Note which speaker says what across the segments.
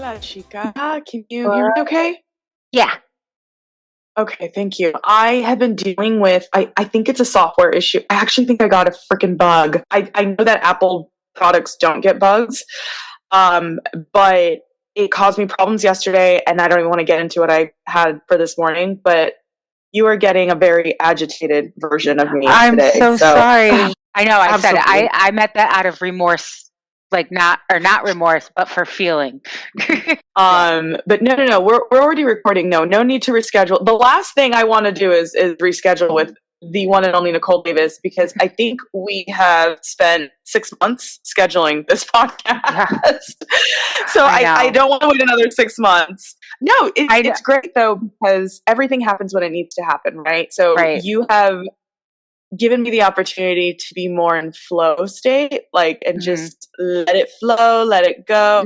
Speaker 1: Hola, chica. Can you hear me okay?
Speaker 2: Yeah.
Speaker 1: Okay, thank you. I have been dealing with, I think it's a software issue. I actually think I got a freaking bug. I know that Apple products don't get bugs, but it caused me problems yesterday, and I don't even want to get into what I had for this morning, but you are getting a very agitated version of me
Speaker 2: I'm
Speaker 1: today.
Speaker 2: so sorry. I know I said it.
Speaker 1: Absolutely.
Speaker 2: I meant that out of remorse, like not remorse, but for feeling.
Speaker 1: But no, we're already recording. No need to reschedule. The last thing I want to do is reschedule with the one and only Nicole Davis, because I think we have spent 6 months scheduling this podcast.
Speaker 2: Yeah.
Speaker 1: So I don't want to wait another 6 months. No, it's great though, because everything happens when it needs to happen, right? So you have given me the opportunity to be more in flow state, and just let it flow, let it go,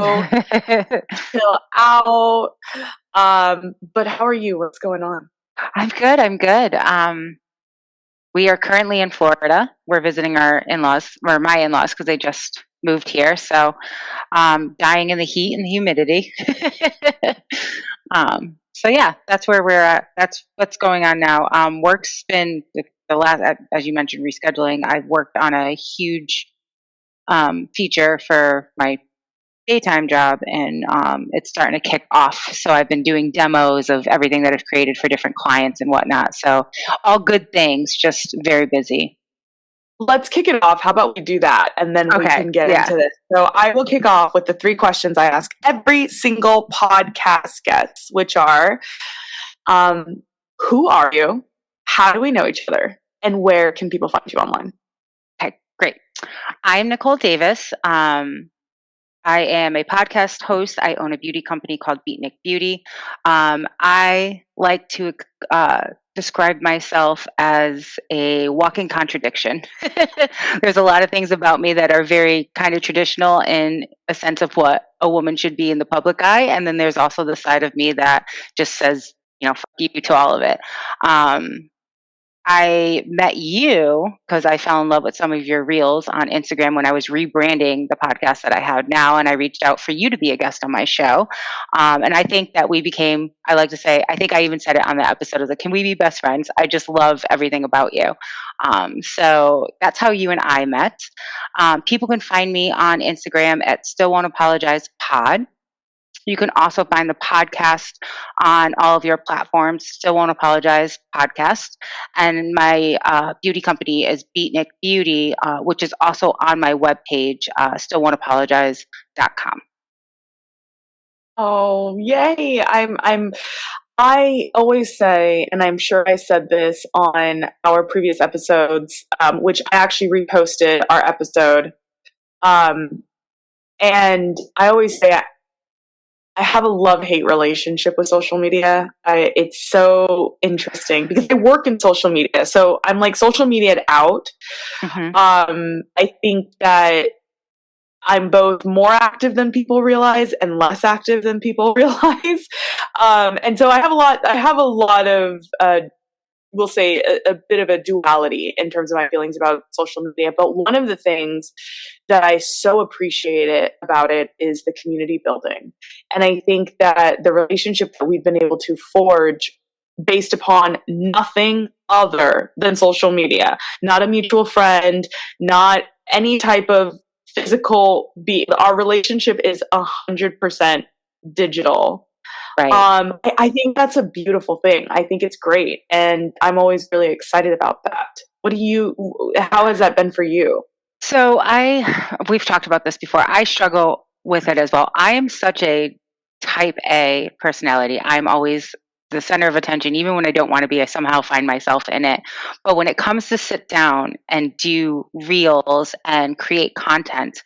Speaker 1: chill out. But how are you? What's going on?
Speaker 2: I'm good. We are currently in Florida. We're visiting our in-laws, or my in-laws, because they just moved here. So, dying in the heat and the humidity. So yeah, that's where we're at. That's what's going on now. Work's been the last, as you mentioned, rescheduling. I've worked on a huge feature for my daytime job, and it's starting to kick off. So I've been doing demos of everything that I've created for different clients and whatnot. So all good things, just very busy.
Speaker 1: Let's kick it off. How about we do that, and then we can get into this. So I will kick off with the 3 questions I ask every single podcast guest, which are, who are you? How do we know each other? And where can people find you online?
Speaker 2: Okay, great. I'm Nicole Davis. I am a podcast host. I own a beauty company called Beatnik Beauty. I like to describe myself as a walking contradiction. There's a lot of things about me that are very kind of traditional in a sense of what a woman should be in the public eye. And then there's also the side of me that just says, fuck you to all of it. I met you because I fell in love with some of your reels on Instagram when I was rebranding the podcast that I have now, and I reached out for you to be a guest on my show. And I think that we became, I like to say, I think I even said it on the episode, I was like, can we be best friends? I just love everything about you. So that's how you and I met. People can find me on Instagram at Still Won't Apologize Pod. You can also find the podcast on all of your platforms, Still Won't Apologize Podcast. And my beauty company is Beatnik Beauty, which is also on my webpage, stillwon'tapologize.com.
Speaker 1: Oh, yay. I always say, and I'm sure I said this on our previous episodes, which I actually reposted our episode. And I always say, I have a love-hate relationship with social media. It's so interesting because I work in social media. So I'm like social media out. I think that I'm both more active than people realize and less active than people realize. And so I have a lot of, we'll say a bit of a duality in terms of my feelings about social media. But one of the things that I so appreciate about it is the community building. And I think that the relationship that we've been able to forge based upon nothing other than social media, not a mutual friend, not any type of physical our relationship is 100% digital.
Speaker 2: Right.
Speaker 1: I think that's a beautiful thing. I think it's great. And I'm always really excited about that. How has that been for you?
Speaker 2: So we've talked about this before. I struggle with it as well. I am such a type A personality. I'm always the center of attention. Even when I don't want to be, I somehow find myself in it. But when it comes to sit down and do reels and create content,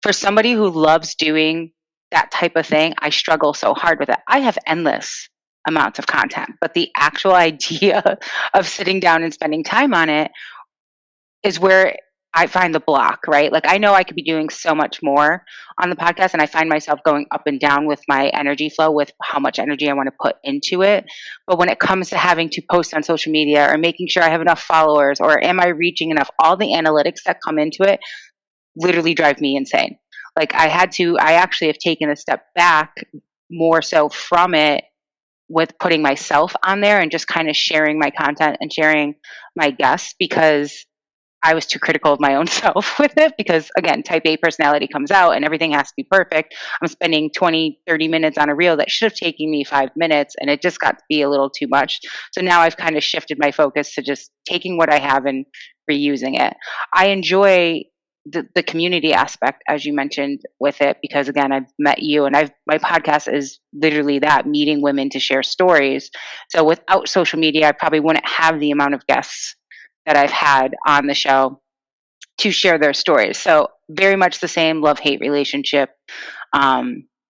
Speaker 2: for somebody who loves doing that type of thing, I struggle so hard with it. I have endless amounts of content, but the actual idea of sitting down and spending time on it is where I find the block, right? Like I know I could be doing so much more on the podcast, and I find myself going up and down with my energy flow, with how much energy I want to put into it. But when it comes to having to post on social media or making sure I have enough followers or am I reaching enough, all the analytics that come into it literally drive me insane. Like I actually have taken a step back more so from it with putting myself on there and just kind of sharing my content and sharing my guests, because I was too critical of my own self with it, because again, type A personality comes out and everything has to be perfect. I'm spending 20, 30 minutes on a reel that should have taken me 5 minutes, and it just got to be a little too much. So now I've kind of shifted my focus to just taking what I have and reusing it. I enjoy the community aspect, as you mentioned, with it, because again, I've met you, and my podcast is literally that, meeting women to share stories. So without social media, I probably wouldn't have the amount of guests that I've had on the show to share their stories. So very much the same love-hate relationship.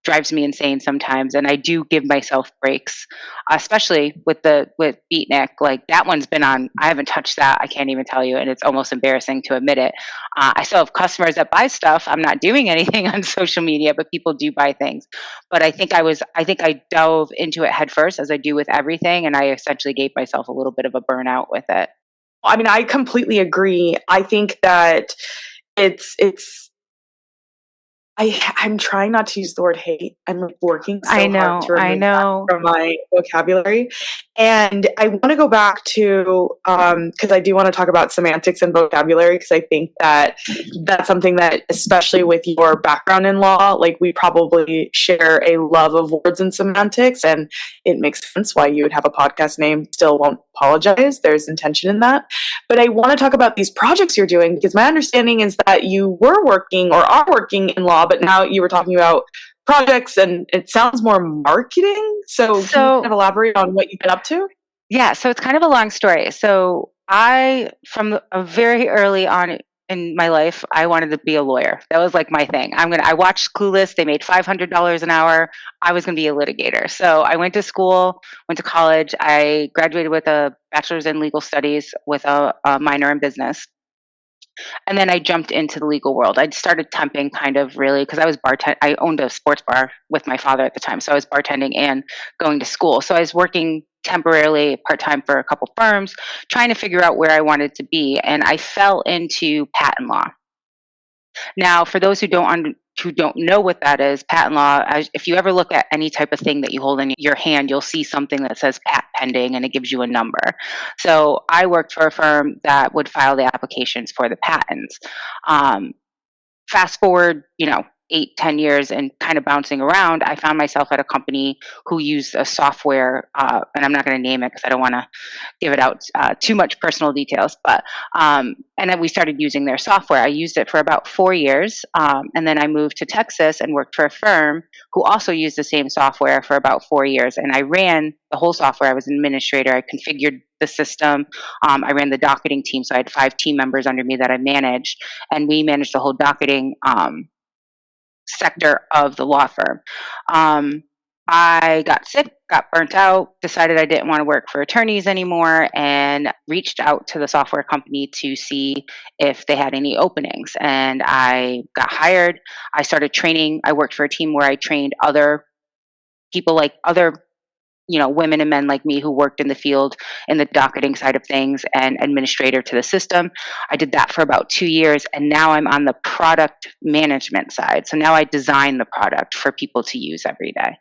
Speaker 2: Drives me insane sometimes, and I do give myself breaks, especially with Beatnik. Like that one's been on. I haven't touched that. I can't even tell you, and it's almost embarrassing to admit it. I still have customers that buy stuff. I'm not doing anything on social media, but people do buy things. But I think I dove into it headfirst, as I do with everything, and I essentially gave myself a little bit of a burnout with it.
Speaker 1: I mean, I completely agree. I think that it's I'm trying not to use the word hate. I'm like working so hard to remove that from my vocabulary. And I want to go back to, because I do want to talk about semantics and vocabulary, because I think that that's something that, especially with your background in law, like we probably share a love of words and semantics, and it makes sense why you would have a podcast name, Still Won't Apologize. There's intention in that. But I want to talk about these projects you're doing, because my understanding is that you were working or are working in law, but now you were talking about projects, and it sounds more marketing. So can you kind of elaborate on what you've been up to?
Speaker 2: Yeah, so it's kind of a long story. So from a very early on in my life, I wanted to be a lawyer. That was like my thing. I watched Clueless. They made $500 an hour. I was going to be a litigator. So I went to school, went to college. I graduated with a bachelor's in legal studies with a minor in business. And then I jumped into the legal world. I started temping kind of really because I owned a sports bar with my father at the time. So I was bartending and going to school. So I was working temporarily part-time for a couple firms, trying to figure out where I wanted to be. And I fell into patent law. Now, for those who don't know what that is, patent law, if you ever look at any type of thing that you hold in your hand, you'll see something that says patent pending, and it gives you a number. So I worked for a firm that would file the applications for the patents. Fast forward, 8, 10 years and kind of bouncing around, I found myself at a company who used a software, and I'm not going to name it because I don't want to give it out too much personal details, but and then we started using their software. I used it for about 4 years, and then I moved to Texas and worked for a firm who also used the same software for about 4 years, and I ran the whole software. I was an administrator. I configured the system. I ran the docketing team, so I had 5 team members under me that I managed, and we managed the whole docketing sector of the law firm. I got sick, got burnt out, decided I didn't want to work for attorneys anymore, and reached out to the software company to see if they had any openings. And I got hired. I started training. I worked for a team where I trained other people, like other women and men like me who worked in the field in the docketing side of things and administrator to the system. I did that for about 2 years, and now I'm on the product management side. So now I design the product for people to use every day.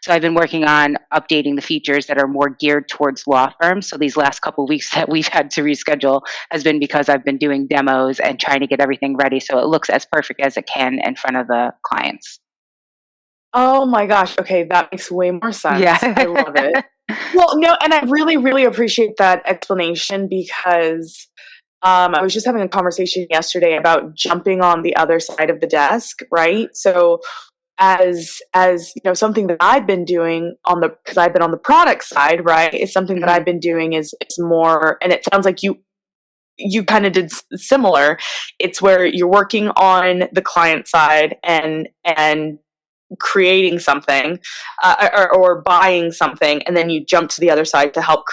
Speaker 2: So I've been working on updating the features that are more geared towards law firms. So these last couple of weeks that we've had to reschedule has been because I've been doing demos and trying to get everything ready so it looks as perfect as it can in front of the clients.
Speaker 1: Oh my gosh. Okay, that makes way more sense.
Speaker 2: Yeah.
Speaker 1: I love it. Well, no, and I really, really appreciate that explanation, because I was just having a conversation yesterday about jumping on the other side of the desk, right? So as something that I've been doing because I've been on the product side, right? It's something that I've been doing is more, and it sounds like you kind of did similar. It's where you're working on the client side and creating something or buying something, and then you jump to the other side to help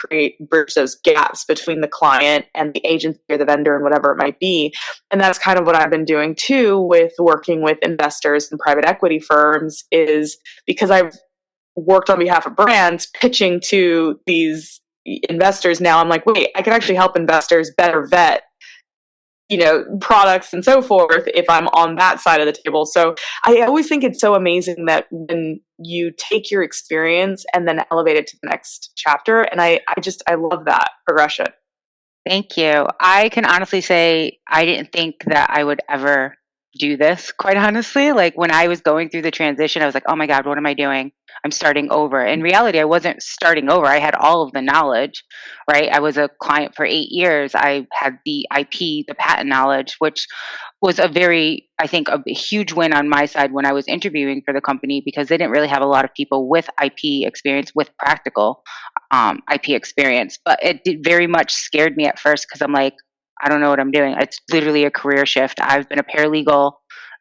Speaker 1: bridge those gaps between the client and the agency or the vendor and whatever it might be. And that's kind of what I've been doing too with working with investors and private equity firms, is because I've worked on behalf of brands pitching to these investors. Now I'm like, wait, I can actually help investors better vet products and so forth if I'm on that side of the table. So I always think it's so amazing that when you take your experience and then elevate it to the next chapter. And I love that progression.
Speaker 2: Thank you. I can honestly say I didn't think that I would ever do this, quite honestly. Like when I was going through the transition, I was like, oh my God, what am I doing? I'm starting over. In reality, I wasn't starting over. I had all of the knowledge, right? I was a client for 8 years. I had the IP, the patent knowledge, which was I think, a huge win on my side when I was interviewing for the company because they didn't really have a lot of people with IP experience, with practical IP experience. But it did very much scared me at first because I'm like, I don't know what I'm doing. It's literally a career shift. I've been a paralegal.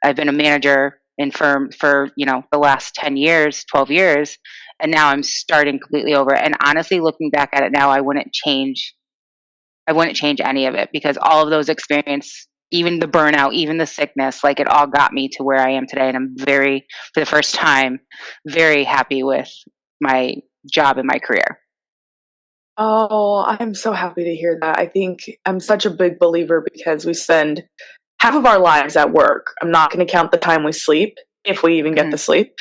Speaker 2: I've been a manager in firm for, the last 10 years, 12 years. And now I'm starting completely over. And honestly, looking back at it now, I wouldn't change any of it because all of those experience, even the burnout, even the sickness, like it all got me to where I am today. And I'm for the first time, very happy with my job and my career.
Speaker 1: Oh, I'm so happy to hear that. I think I'm such a big believer because we spend half of our lives at work. I'm not going to count the time we sleep, if we even get
Speaker 2: Mm-hmm.
Speaker 1: to sleep.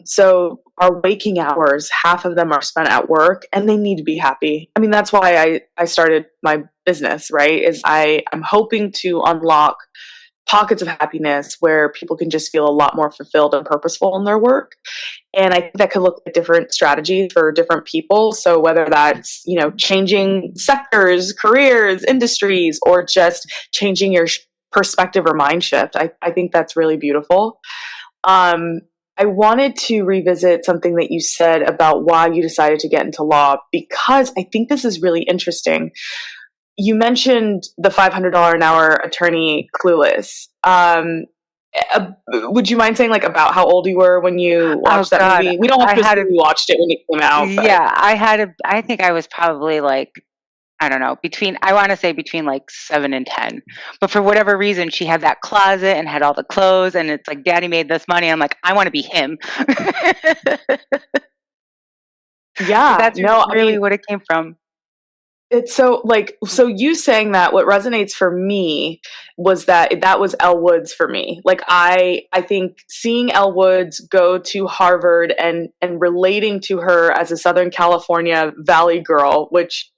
Speaker 1: So our waking hours, half of them are spent at work and they need to be happy. I mean, that's why I started my business, right? I'm hoping to unlock pockets of happiness where people can just feel a lot more fulfilled and purposeful in their work. And I think that could look like different strategies for different people. So whether that's, changing sectors, careers, industries, or just changing your perspective or mind shift, I think that's really beautiful. I wanted to revisit something that you said about why you decided to get into law, because I think this is really interesting. You mentioned the $500 an hour attorney, Clueless. Would you mind saying like about how old you were when you
Speaker 2: Oh
Speaker 1: watched that
Speaker 2: God,
Speaker 1: movie? We don't have
Speaker 2: I
Speaker 1: to
Speaker 2: had
Speaker 1: assume
Speaker 2: a
Speaker 1: you watched it when it came out, but
Speaker 2: yeah, I think I was probably like, I don't know, I want to say between like 7 and 10. But for whatever reason, she had that closet and had all the clothes, and it's like, Daddy made this money. I'm like, I want to be him. So
Speaker 1: yeah,
Speaker 2: that's
Speaker 1: no, I
Speaker 2: really
Speaker 1: mean,
Speaker 2: what it came from.
Speaker 1: it's so you saying that, what resonates for me was that was Elle Woods for me. Like I think seeing Elle Woods go to Harvard and relating to her as a Southern California Valley girl, which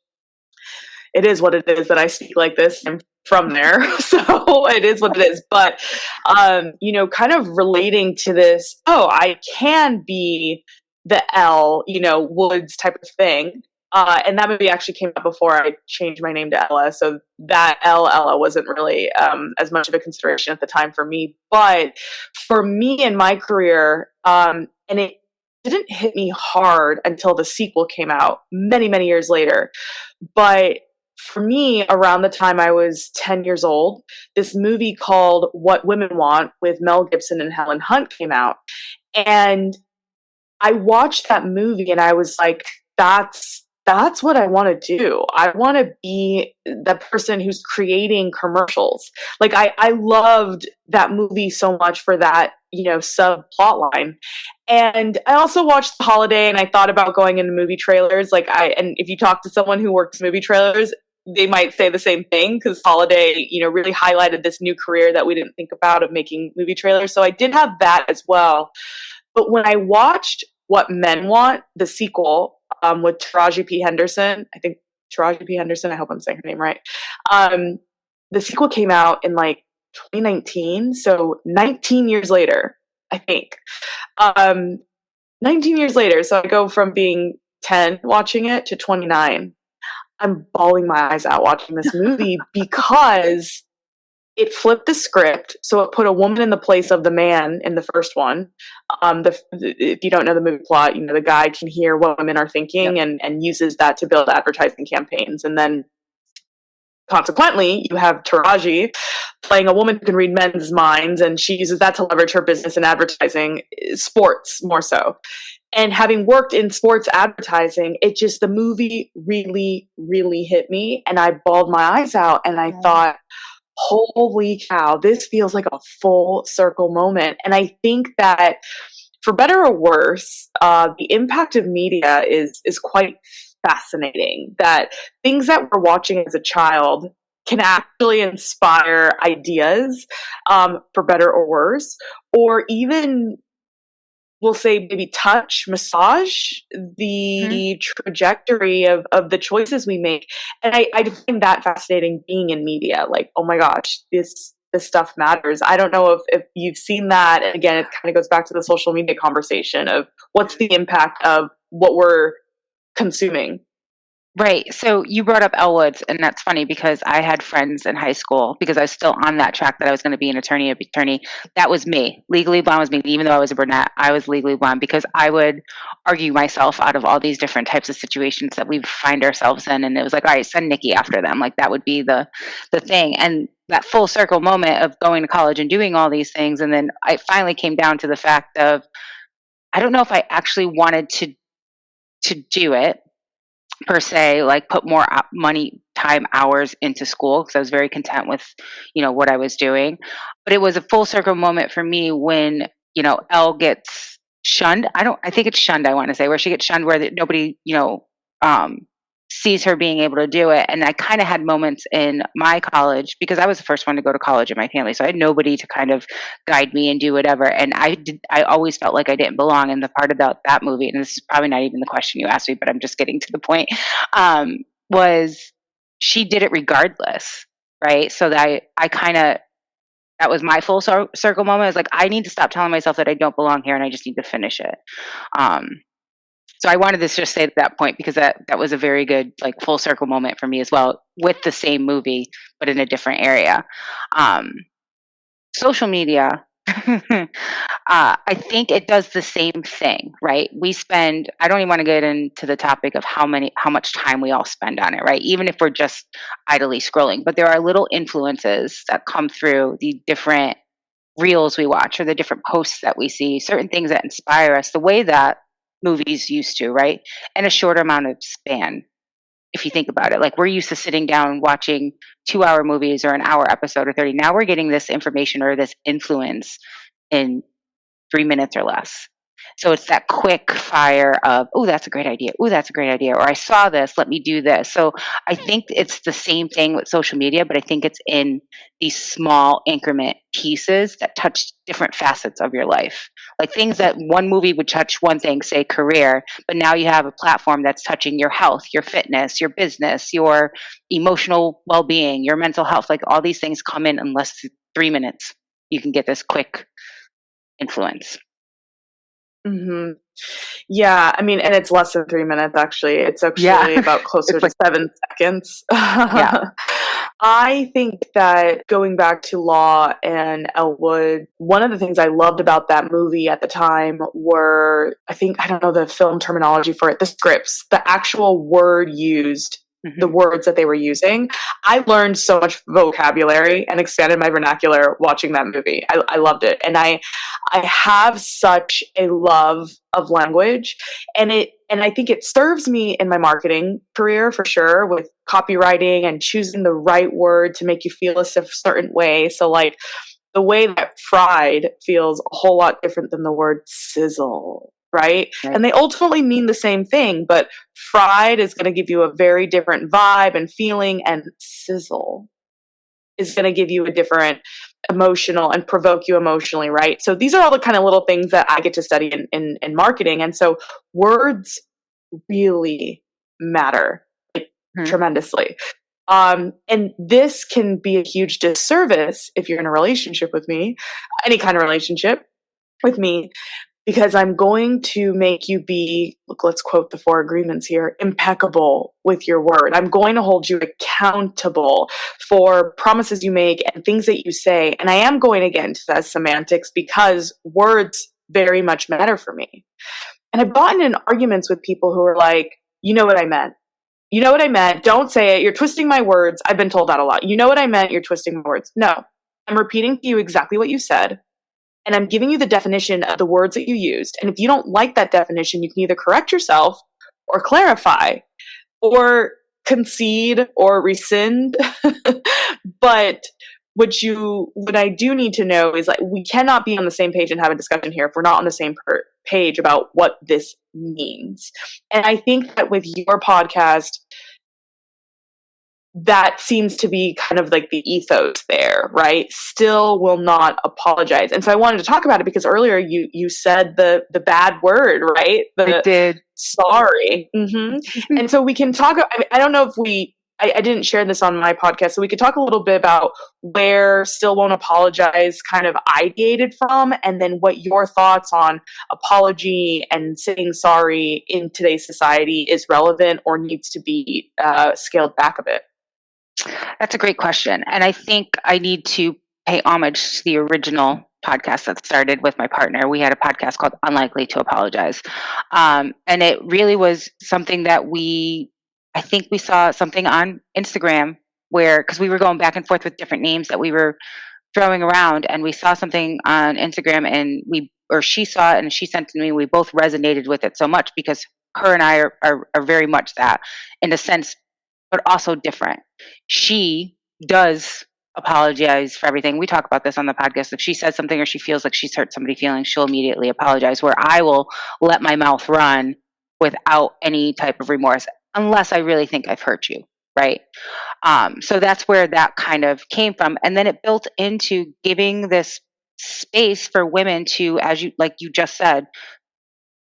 Speaker 1: it is what it is that I speak like this. I'm from there, so it is what it is. But kind of relating to this, oh, I can be the L, Woods type of thing. And that movie actually came out before I changed my name to Ella, so that Ella wasn't really as much of a consideration at the time for me. But for me in my career, and it didn't hit me hard until the sequel came out many, many years later. But for me, around the time I was 10 years old, this movie called What Women Want with Mel Gibson and Helen Hunt came out. And I watched that movie and I was like, that's what I want to do. I want to be the person who's creating commercials. Like I loved that movie so much for that, subplot line. And I also watched The Holiday and I thought about going into movie trailers. And if you talk to someone who works movie trailers, they might say the same thing because Holiday, really highlighted this new career that we didn't think about of making movie trailers. So I did have that as well. But when I watched What Men Want, the sequel, with Taraji P. Henderson, I think Taraji P. Henderson, I hope I'm saying her name right. The sequel came out in like 2019, so 19 years later, I think. 19 years later, so I go from being 10 watching it to 29. I'm bawling my eyes out watching this movie because it flipped the script, so it put a woman in the place of the man in the first one. If you don't know the movie plot, the guy can hear what women are thinking
Speaker 2: Yep.
Speaker 1: and uses that to build advertising campaigns. And then consequently, you have Taraji playing a woman who can read men's minds, and she uses that to leverage her business in advertising, sports more so. And having worked in sports advertising, the movie really, really hit me, and I bawled my eyes out, and I thought, holy cow, this feels like a full circle moment. And I think that for better or worse, the impact of media is quite fascinating. That things that we're watching as a child can actually inspire ideas, for better or worse, or even we'll say maybe touch, massage
Speaker 2: Mhm.
Speaker 1: the trajectory of the choices we make. And I find that fascinating being in media. Like, oh my gosh, this stuff matters. I don't know if you've seen that. And again, it kind of goes back to the social media conversation of what's the impact of what we're consuming.
Speaker 2: Right. So you brought up Elle Woods, and that's funny because I had friends in high school because I was still on that track that I was going to be an attorney. That was me. Legally Blonde was me. Even though I was a brunette, I was legally blonde because I would argue myself out of all these different types of situations that we find ourselves in. And it was like, all right, send Nikki after them. Like that would be the thing. And that full circle moment of going to college and doing all these things. And then I finally came down to the fact of I don't know if I actually wanted to do it per se, like put more money, time, hours into school because I was very content with, what I was doing. But it was a full circle moment for me when, Elle gets shunned. I think it's shunned, I want to say, where she gets shunned where nobody, um, sees her being able to do it. And I kind of had moments in my college because I was the first one to go to college in my family. So I had nobody to kind of guide me and do whatever. And I always felt like I didn't belong. And the part about that movie, and this is probably not even the question you asked me, but I'm just getting to the point, was she did it regardless. Right. So that I kind of, that was my full circle moment. I was like, I need to stop telling myself that I don't belong here and I just need to finish it. Um, so I wanted to just say at that point because that was a very good like full circle moment for me as well with the same movie but in a different area. Um, Social media, I think it does the same thing, right? We spend. I don't even want to get into the topic of how much time we all spend on it, right? Even if we're just idly scrolling, but there are little influences that come through the different reels we watch or the different posts that we see, certain things that inspire us the way that movies used to, right? In a shorter amount of span. If you think about it, like we're used to sitting down watching 2 hour movies or an hour episode or 30. Now we're getting this information or this influence in 3 minutes or less. So it's that quick fire of, oh, that's a great idea. Oh, that's a great idea. Or I saw this, let me do this. So I think it's the same thing with social media, but I think it's in these small increment pieces that touch different facets of your life. Like things that one movie would touch one thing, say career, but now you have a platform that's touching your health, your fitness, your business, your emotional well being, your mental health. Like all these things come in less than 3 minutes. You can get this quick influence.
Speaker 1: Hmm. Yeah, I mean, and it's less than 3 minutes actually. It's
Speaker 2: Yeah.
Speaker 1: actually about closer
Speaker 2: It's
Speaker 1: to
Speaker 2: like,
Speaker 1: 7 seconds.
Speaker 2: yeah.
Speaker 1: I think that going back to Law and Elwood, one of the things I loved about that movie at the time were, I don't know the film terminology for it, the scripts, the actual word used, the
Speaker 2: Hmm.
Speaker 1: words that they were using. I learned so much vocabulary and expanded my vernacular watching that movie. I loved it. And I have such a love of language, and I think it serves me in my marketing career for sure with copywriting and choosing the right word to make you feel a certain way. So like the way that fried feels a whole lot different than the word sizzle, right?
Speaker 2: Right.
Speaker 1: And they ultimately mean the same thing, but fried is going to give you a very different vibe and feeling, and sizzle is going to give you a different emotional and provoke you emotionally, right? So these are all the kind of little things that I get to study in marketing. And so words really matter, like,
Speaker 2: Hmm.
Speaker 1: tremendously. And this can be a huge disservice if you're in a relationship with me, any kind of relationship with me, because I'm going to make you be, look, let's quote the four agreements here, impeccable with your word. I'm going to hold you accountable for promises you make and things that you say. And I am going to get into that semantics because words very much matter for me. And I've gotten in arguments with people who are like, you know what I meant. You know what I meant. Don't say it. You're twisting my words. I've been told that a lot. You know what I meant. You're twisting my words. No, I'm repeating to you exactly what you said, and I'm giving you the definition of the words that you used. And if you don't like that definition, you can either correct yourself or clarify or concede or rescind. But what I do need to know is like, we cannot be on the same page and have a discussion here if we're not on the same page about what this means. And I think that with your podcast, that seems to be kind of like the ethos there, right? Still will not apologize. And so I wanted to talk about it because earlier you said the bad word, right?
Speaker 2: I
Speaker 1: The
Speaker 2: did.
Speaker 1: sorry. And so we can talk. I mean, I don't know if I didn't share this on my podcast, so we could talk a little bit about where still won't apologize kind of ideated from, and then what your thoughts on apology and saying sorry in today's society is relevant or needs to be scaled back a bit.
Speaker 2: That's a great question. And I think I need to pay homage to the original podcast that started with my partner. We had a podcast called Unlikely to Apologize. And it really was something that I think we saw something on Instagram where, because we were going back and forth with different names that we were throwing around, and we saw something on Instagram, and she saw it and she sent it to me. We both resonated with it so much because her and I are very much that in a sense, but also different. She does apologize for everything. We talk about this on the podcast. If she says something or she feels like she's hurt somebody's feelings, she'll immediately apologize, where I will let my mouth run without any type of remorse, unless I really think I've hurt you, right? So that's where that kind of came from. And then it built into giving this space for women to, as you, like you just said,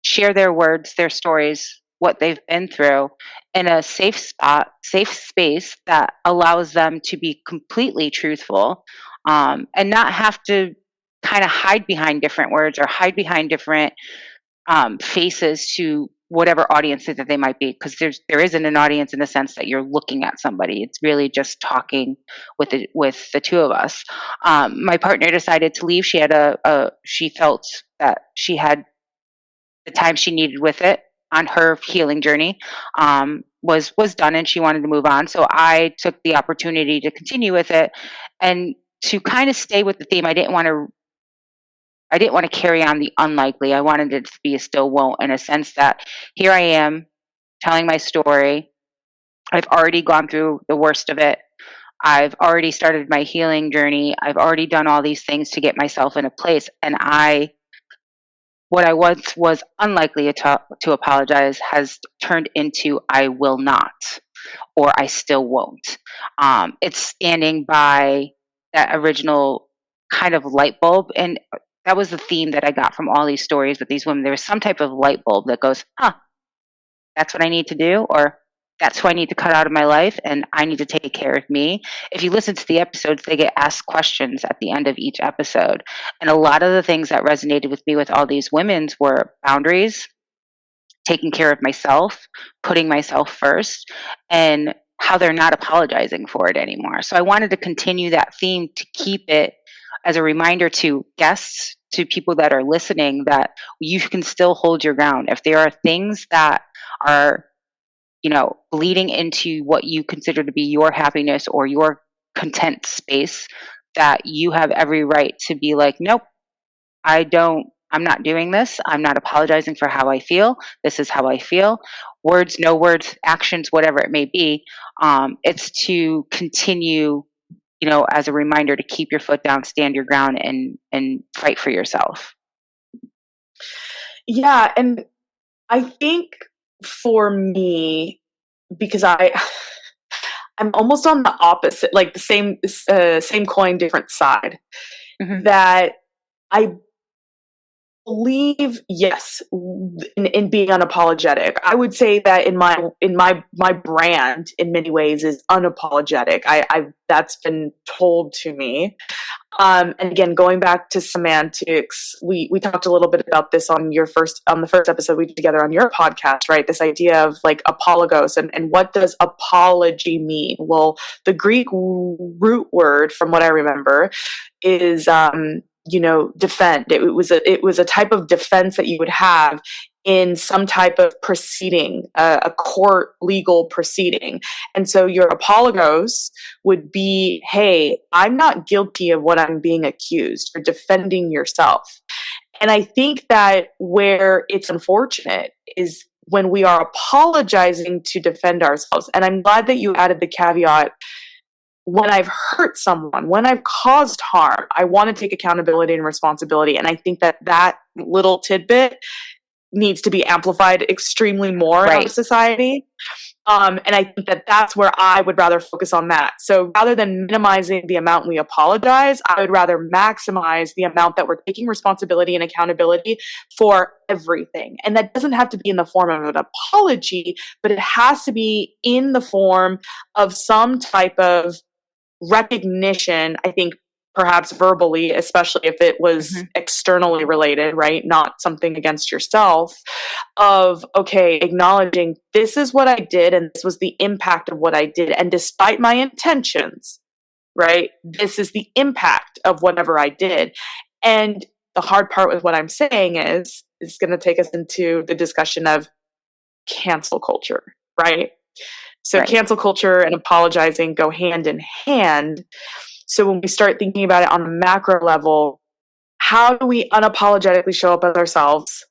Speaker 2: share their words, their stories, what they've been through in a safe space that allows them to be completely truthful, and not have to kind of hide behind different words or hide behind different faces to whatever audience that they might be, because there isn't an audience in the sense that you're looking at somebody. It's really just talking with the two of us. My partner decided to leave. She felt that she had the time she needed with it on her healing journey, was done, and she wanted to move on. So I took the opportunity to continue with it and to kind of stay with the theme. I didn't want to carry on the unlikely. I wanted it to be a still won't, in a sense that here I am telling my story. I've already gone through the worst of it. I've already started my healing journey. I've already done all these things to get myself in a place. And what I once was unlikely to apologize has turned into I will not, or I still won't. It's standing by that original kind of light bulb. And that was the theme that I got from all these stories with these women. There was some type of light bulb that goes, that's what I need to do, or that's who I need to cut out of my life, and I need to take care of me. If you listen to the episodes, they get asked questions at the end of each episode. And a lot of the things that resonated with me with all these women's were boundaries, taking care of myself, putting myself first, and how they're not apologizing for it anymore. So I wanted to continue that theme to keep it as a reminder to guests, to people that are listening, that you can still hold your ground. If there are things that are, bleeding into what you consider to be your happiness or your content space, that you have every right to be like, nope, I'm not doing this. I'm not apologizing for how I feel. This is how I feel. Words, no words, actions, whatever it may be. It's to continue, as a reminder to keep your foot down, stand your ground, and fight for yourself.
Speaker 1: Yeah. And I think for me, because I'm almost on the opposite, like the same coin, different side, that I believe, yes, in being unapologetic. I would say that in my brand in many ways is unapologetic. I've that's been told to me. And again, going back to semantics, we talked a little bit about this on the first episode we did together on your podcast, right? This idea of like apologos and what does apology mean? Well, the Greek root word, from what I remember, is defend. It was a type of defense that you would have in some type of proceeding, a court legal proceeding. And so your apologos would be, hey, I'm not guilty of what I'm being accused. You're defending yourself. And I think that where it's unfortunate is when we are apologizing to defend ourselves. And I'm glad that you added the caveat, when I've hurt someone, when I've caused harm, I want to take accountability and responsibility. And I think that little tidbit needs to be amplified extremely more in our society. And I think that that's where I would rather focus on that. So rather than minimizing the amount we apologize, I would rather maximize the amount that we're taking responsibility and accountability for everything. And that doesn't have to be in the form of an apology, but it has to be in the form of some type of recognition, I think, perhaps verbally, especially if it was externally related, right? Not something against yourself, of, okay, acknowledging this is what I did and this was the impact of what I did. And despite my intentions, right, this is the impact of whatever I did. And the hard part with what I'm saying is, it's going to take us into the discussion of cancel culture, right? So cancel culture and apologizing go hand in hand. So when we start thinking about it on a macro level, how do we unapologetically show up as ourselves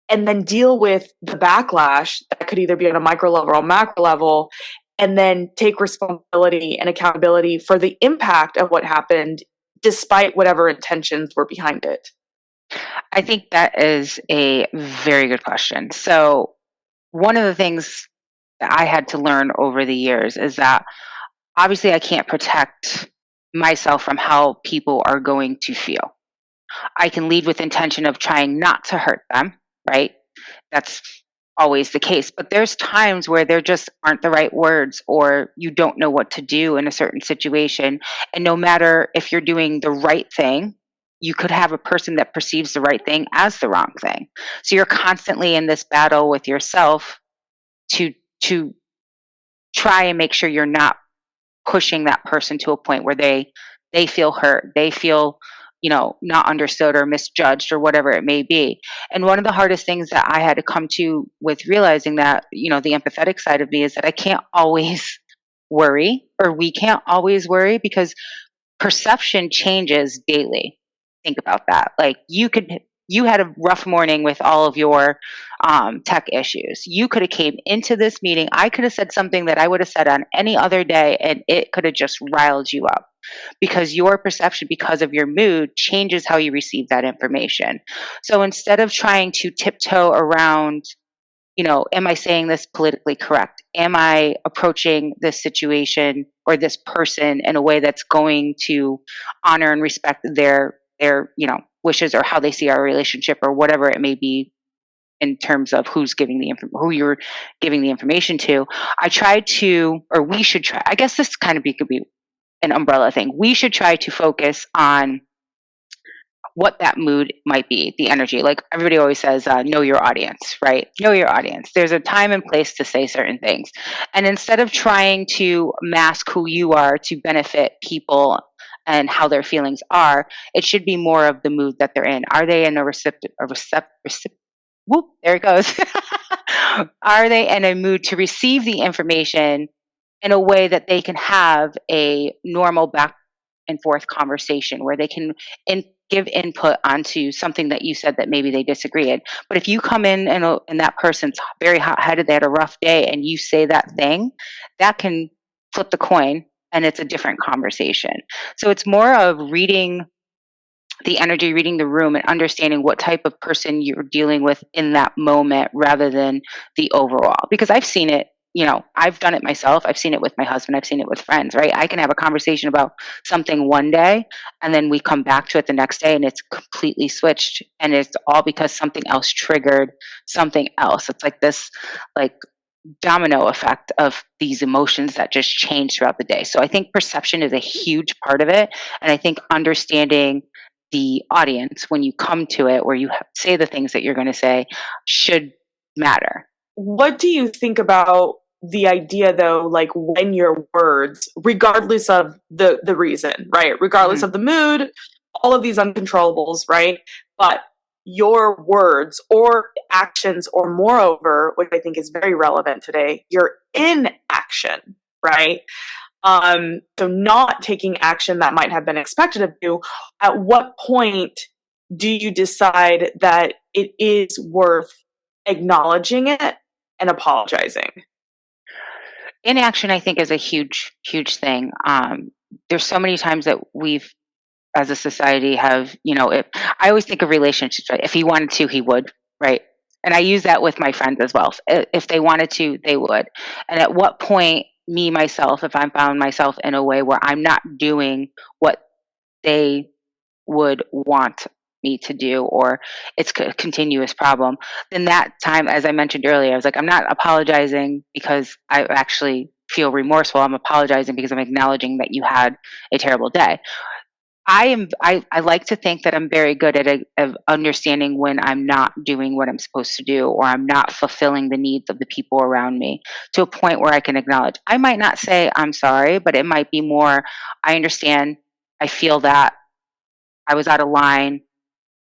Speaker 1: and then deal with the backlash that could either be on a micro level or a macro level, and then take responsibility and accountability for the impact of what happened despite whatever intentions were behind it?
Speaker 2: I think that is a very good question. So one of the things that I had to learn over the years is that obviously I can't protect myself from how people are going to feel. I can lead with intention of trying not to hurt them, right? That's always the case. But there's times where there just aren't the right words, or you don't know what to do in a certain situation. And no matter if you're doing the right thing, you could have a person that perceives the right thing as the wrong thing. So you're constantly in this battle with yourself to to try and make sure you're not pushing that person to a point where they feel hurt, they feel, not understood or misjudged or whatever it may be. And one of the hardest things that I had to come to with realizing that, the empathetic side of me, is that I can't always worry, or we can't always worry, because perception changes daily. Think about that. Like, you had a rough morning with all of your tech issues. You could have came into this meeting. I could have said something that I would have said on any other day, and it could have just riled you up, because your perception, because of your mood, changes how you receive that information. So instead of trying to tiptoe around, am I saying this politically correct? Am I approaching this situation or this person in a way that's going to honor and respect their wishes, or how they see our relationship, or whatever it may be, in terms of who you're giving the information to? I try to, or we should try, I guess this could be an umbrella thing. We should try to focus on what that mood might be, the energy. Like everybody always says, know your audience, right? Know your audience. There's a time and place to say certain things. And instead of trying to mask who you are to benefit people and how their feelings are, it should be more of the mood that they're in. Are they in whoop, there it goes. Are they in a mood to receive the information in a way that they can have a normal back and forth conversation, where they can give input onto something that you said that maybe they disagree in? But if you come in and that person's very hot-headed, they had a rough day, and you say that thing, that can flip the coin, and it's a different conversation. So it's more of reading the energy, reading the room, and understanding what type of person you're dealing with in that moment, rather than the overall. Because I've seen it, I've done it myself. I've seen it with my husband. I've seen it with friends, right? I can have a conversation about something one day, and then we come back to it the next day, and it's completely switched. And it's all because something else triggered something else. It's like this, like, domino effect of these emotions that just change throughout the day. So I think perception is a huge part of it. And I think understanding the audience when you come to it, where you say the things that you're going to say, should matter.
Speaker 1: What do you think about the idea, though, like when your words, regardless of the reason, right? Regardless of the mood, all of these uncontrollables, right? But your words or actions, or moreover, which I think is very relevant today, your inaction, right? So not taking action that might have been expected of you. At what point do you decide that it is worth acknowledging it and apologizing?
Speaker 2: Inaction, I think, is a huge, huge thing. There's so many times that we've, as a society, have, I always think of relationships, right? If he wanted to, he would, right? And I use that with my friends as well. If they wanted to, they would. And at what point, me, myself, if I found myself in a way where I'm not doing what they would want me to do, or it's a continuous problem, then that time, as I mentioned earlier, I was like, I'm not apologizing because I actually feel remorseful. I'm apologizing because I'm acknowledging that you had a terrible day. I like to think that I'm very good at understanding when I'm not doing what I'm supposed to do, or I'm not fulfilling the needs of the people around me, to a point where I can acknowledge. I might not say I'm sorry, but it might be more, I understand, I feel that I was out of line.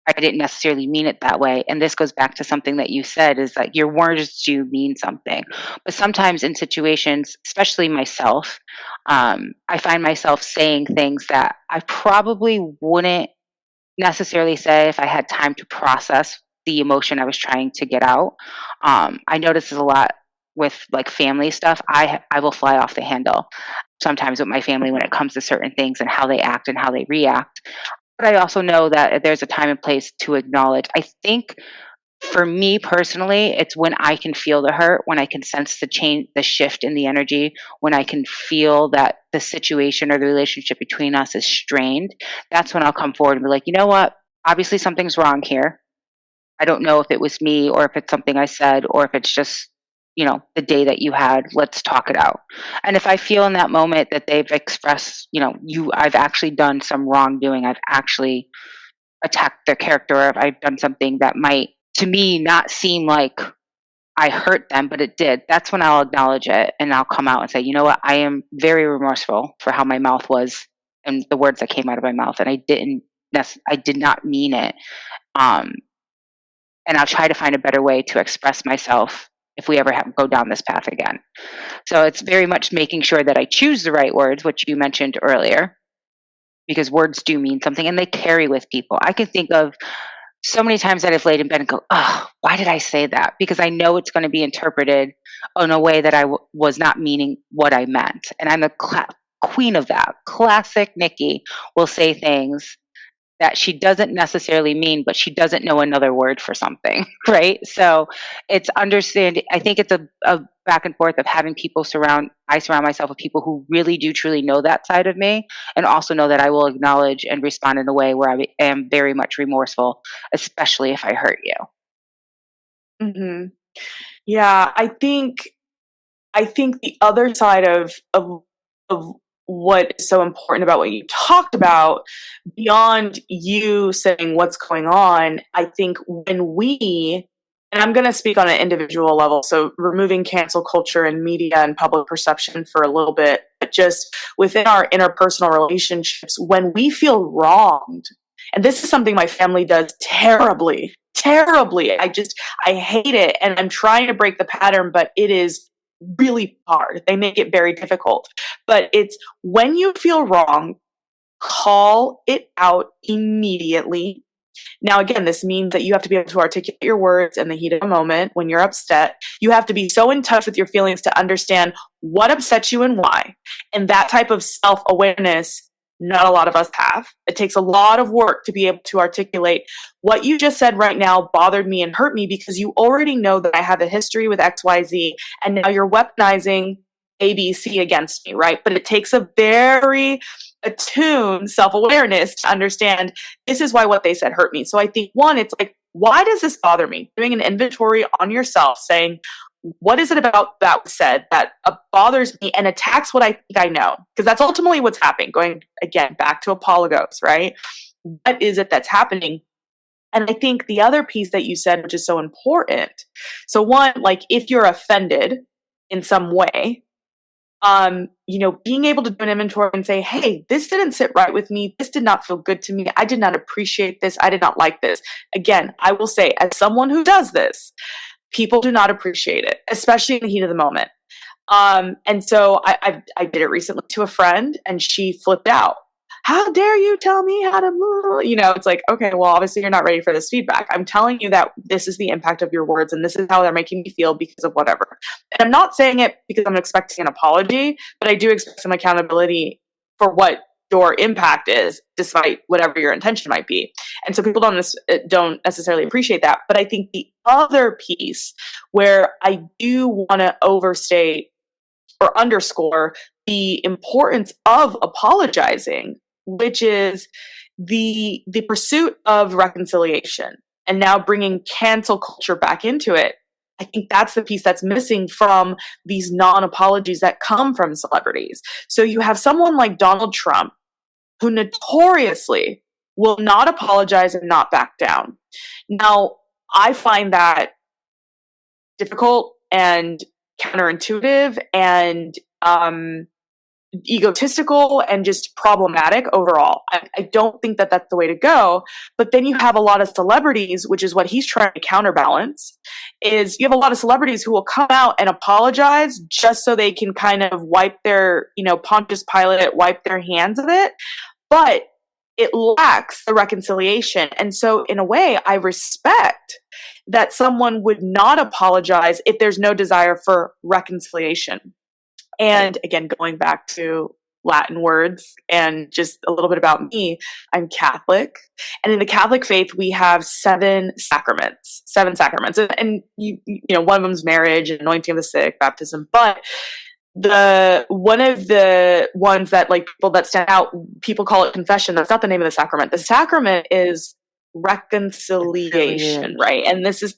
Speaker 2: I didn't necessarily mean it that way. And this goes back to something that you said, is that your words do mean something. But sometimes in situations, especially myself, I find myself saying things that I probably wouldn't necessarily say if I had time to process the emotion I was trying to get out. I notice this a lot with like family stuff. I will fly off the handle sometimes with my family when it comes to certain things and how they act and how they react. But I also know that there's a time and place to acknowledge. I think for me personally, it's when I can feel the hurt, when I can sense the change, the shift in the energy, when I can feel that the situation or the relationship between us is strained. That's when I'll come forward and be like, you know what? Obviously, something's wrong here. I don't know if it was me, or if it's something I said, or if it's just, the day that you had. Let's talk it out. And if I feel in that moment that they've expressed, I've actually done some wrongdoing, I've actually attacked their character, or if I've done something that might, to me, not seem like I hurt them, but it did. That's when I'll acknowledge it, and I'll come out and say, you know what? I am very remorseful for how my mouth was and the words that came out of my mouth, and I did not mean it. Um, and I'll try to find a better way to express myself if we ever go down this path again. So it's very much making sure that I choose the right words, which you mentioned earlier, because words do mean something and they carry with people. I can think of so many times that I've laid in bed and go, oh, why did I say that? Because I know it's going to be interpreted in a way that I was not meaning what I meant. And I'm the queen of that. Classic Nikki will say things that she doesn't necessarily mean, but she doesn't know another word for something, right? So it's understanding. I think it's a back and forth of having I surround myself with people who really do truly know that side of me, and also know that I will acknowledge and respond in a way where I am very much remorseful, especially if I hurt you.
Speaker 1: Hmm. Yeah, I think the other side of what is so important about what you talked about, beyond you saying what's going on, I think when we, and I'm going to speak on an individual level, so removing cancel culture and media and public perception for a little bit, but just within our interpersonal relationships, when we feel wronged, and this is something my family does terribly, terribly. I hate it, and I'm trying to break the pattern, but it is really hard. They make it very difficult. But it's when you feel wrong, call it out immediately. Now, again, this means that you have to be able to articulate your words in the heat of a moment when you're upset. You have to be so in touch with your feelings to understand what upsets you and why. And that type of self awareness, not a lot of us have. It takes a lot of work to be able to articulate what you just said right now bothered me and hurt me, because you already know that I have a history with XYZ, and now you're weaponizing ABC against me, right? But it takes a very attuned self awareness to understand this is why what they said hurt me. So I think, one, it's like, why does this bother me? Doing an inventory on yourself, saying, what is it about that said that bothers me and attacks what I think I know? Because that's ultimately what's happening. Going again back to apologos, right? What is it that's happening? And I think the other piece that you said, which is so important. So one, like if you're offended in some way, being able to do an inventory and say, hey, this didn't sit right with me. This did not feel good to me. I did not appreciate this. I did not like this. Again, I will say, as someone who does this, people do not appreciate it, especially in the heat of the moment. And so I did it recently to a friend, and she flipped out. How dare you tell me how to, it's like, okay, well, obviously you're not ready for this feedback. I'm telling you that this is the impact of your words, and this is how they're making me feel because of whatever. And I'm not saying it because I'm expecting an apology, but I do expect some accountability for what your impact is, despite whatever your intention might be. And so people don't necessarily appreciate that. But I think the other piece where I do want to overstate or underscore the importance of apologizing, which is the pursuit of reconciliation, and now bringing cancel culture back into it. I think that's the piece that's missing from these non-apologies that come from celebrities. So you have someone like Donald Trump, who notoriously will not apologize and not back down. Now, I find that difficult and counterintuitive and egotistical and just problematic overall. I don't think that that's the way to go. But then you have a lot of celebrities, which is what he's trying to counterbalance, is you have a lot of celebrities who will come out and apologize just so they can kind of wipe their, Pontius Pilate, wipe their hands of it. But it lacks the reconciliation. And so in a way, I respect that someone would not apologize if there's no desire for reconciliation. And again, going back to Latin words and just a little bit about me, I'm Catholic. And in the Catholic faith, we have seven sacraments. And one of them is marriage, anointing of the sick, baptism. But one of the ones that people that stand out, people call it confession. That's not the name of the sacrament. The sacrament is reconciliation, right? And this is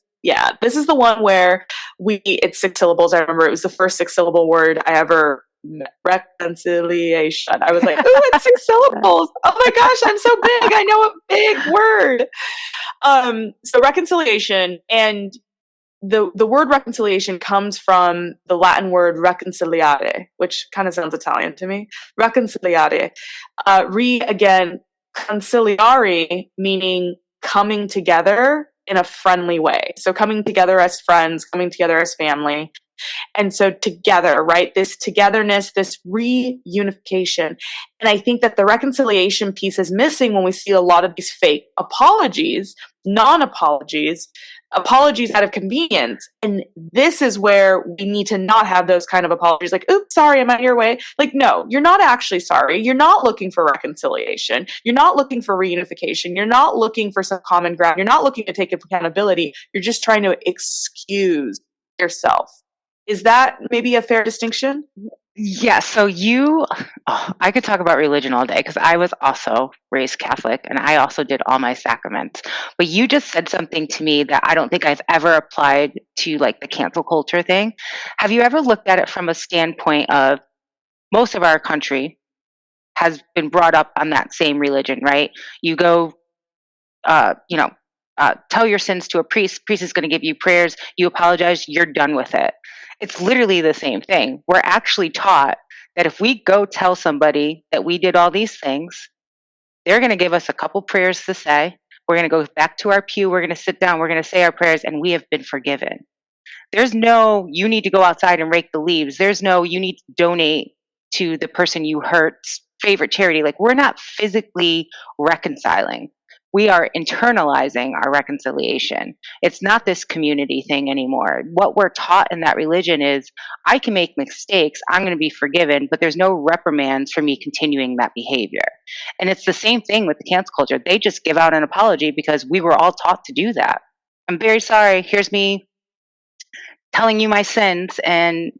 Speaker 1: the one where it's 6 syllables. I remember it was the first 6-syllable word I ever met. Reconciliation. I was like, ooh, it's 6 syllables. Oh my gosh, I'm so big. I know a big word. So reconciliation, and the word reconciliation comes from the Latin word reconciliare, which kind of sounds Italian to me. Reconciliare. Again, conciliare, meaning coming together in a friendly way. So coming together as friends, coming together as family. And so together, right? This togetherness, this reunification. And I think that the reconciliation piece is missing when we see a lot of these fake apologies, non-apologies, apologies out of convenience. And this is where we need to not have those kind of apologies like, oops, sorry, I'm out of your way. No, you're not actually sorry. You're not looking for reconciliation. You're not looking for reunification. You're not looking for some common ground. You're not looking to take accountability. You're just trying to excuse yourself. Is that maybe a fair distinction?
Speaker 2: Yeah, so I could talk about religion all day because I was also raised Catholic and I also did all my sacraments. But you just said something to me that I don't think I've ever applied to the cancel culture thing. Have you ever looked at it from a standpoint of most of our country has been brought up on that same religion, right? You go, tell your sins to a priest. Priest is going to give you prayers. You apologize. You're done with it. It's literally the same thing. We're actually taught that if we go tell somebody that we did all these things, they're going to give us a couple prayers to say. We're going to go back to our pew. We're going to sit down. We're going to say our prayers, and we have been forgiven. There's no, you need to go outside and rake the leaves. There's no, you need to donate to the person you hurt's favorite charity. We're not physically reconciling. We are internalizing our reconciliation. It's not this community thing anymore. What we're taught in that religion is, I can make mistakes, I'm going to be forgiven, but there's no reprimands for me continuing that behavior. And it's the same thing with the cancel culture. They just give out an apology because we were all taught to do that. I'm very sorry. Here's me telling you my sins and,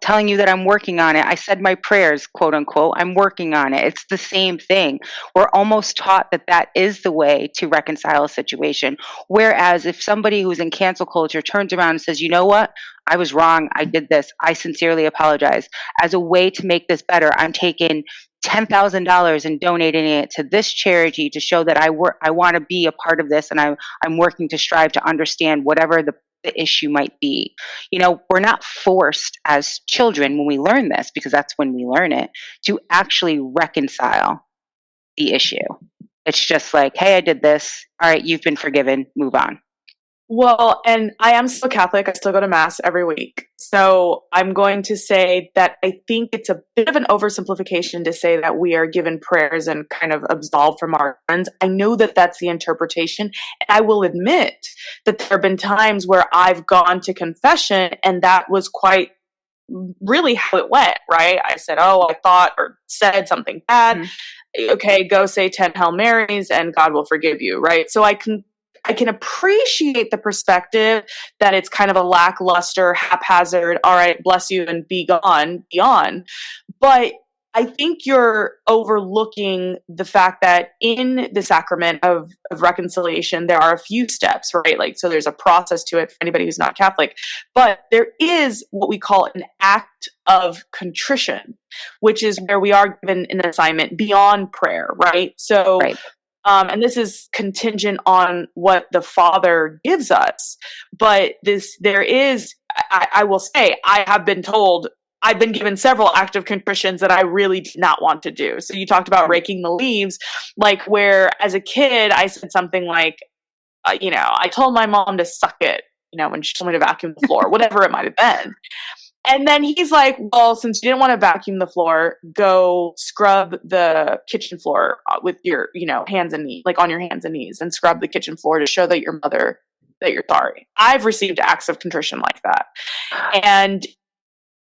Speaker 2: telling you that I'm working on it. I said my prayers, quote unquote. I'm working on it. It's the same thing. We're almost taught that that is the way to reconcile a situation. Whereas if somebody who's in cancel culture turns around and says, you know what? I was wrong. I did this. I sincerely apologize. As a way to make this better, I'm taking $10,000 and donating it to this charity to show that I want to be a part of this, and I'm working to strive to understand whatever the issue might be. We're not forced as children when we learn this, because that's when we learn it, to actually reconcile the issue. It's just hey, I did this. All right, you've been forgiven. Move on.
Speaker 1: Well, and I am still Catholic. I still go to Mass every week. So I'm going to say that I think it's a bit of an oversimplification to say that we are given prayers and kind of absolved from our sins. I know that that's the interpretation. And I will admit that there have been times where I've gone to confession and that was quite really how it went, right? I said, oh, I thought or said something bad. Mm-hmm. okay, go say 10 Hail Marys and God will forgive you, right? So I can appreciate the perspective that it's kind of a lackluster, haphazard, all right, bless you and be gone, beyond. But I think you're overlooking the fact that in the sacrament of reconciliation, there are a few steps, right? Like, so there's a process to it for anybody who's not Catholic, but there is what we call an act of contrition, which is where we are given an assignment beyond prayer, right? So,
Speaker 2: Right.
Speaker 1: and this is contingent on what the Father gives us. But there is, I will say, I have been told, I've been given several active contritions that I really did not want to do. So you talked about raking the leaves, like where as a kid, I said something like, I told my mom to suck it, when she told me to vacuum the floor, whatever it might have been. And then he's like, well, since you didn't want to vacuum the floor, go scrub the kitchen floor with your, hands and knees, like on your hands and knees, and scrub the kitchen floor to show that that you're sorry. I've received acts of contrition like that. And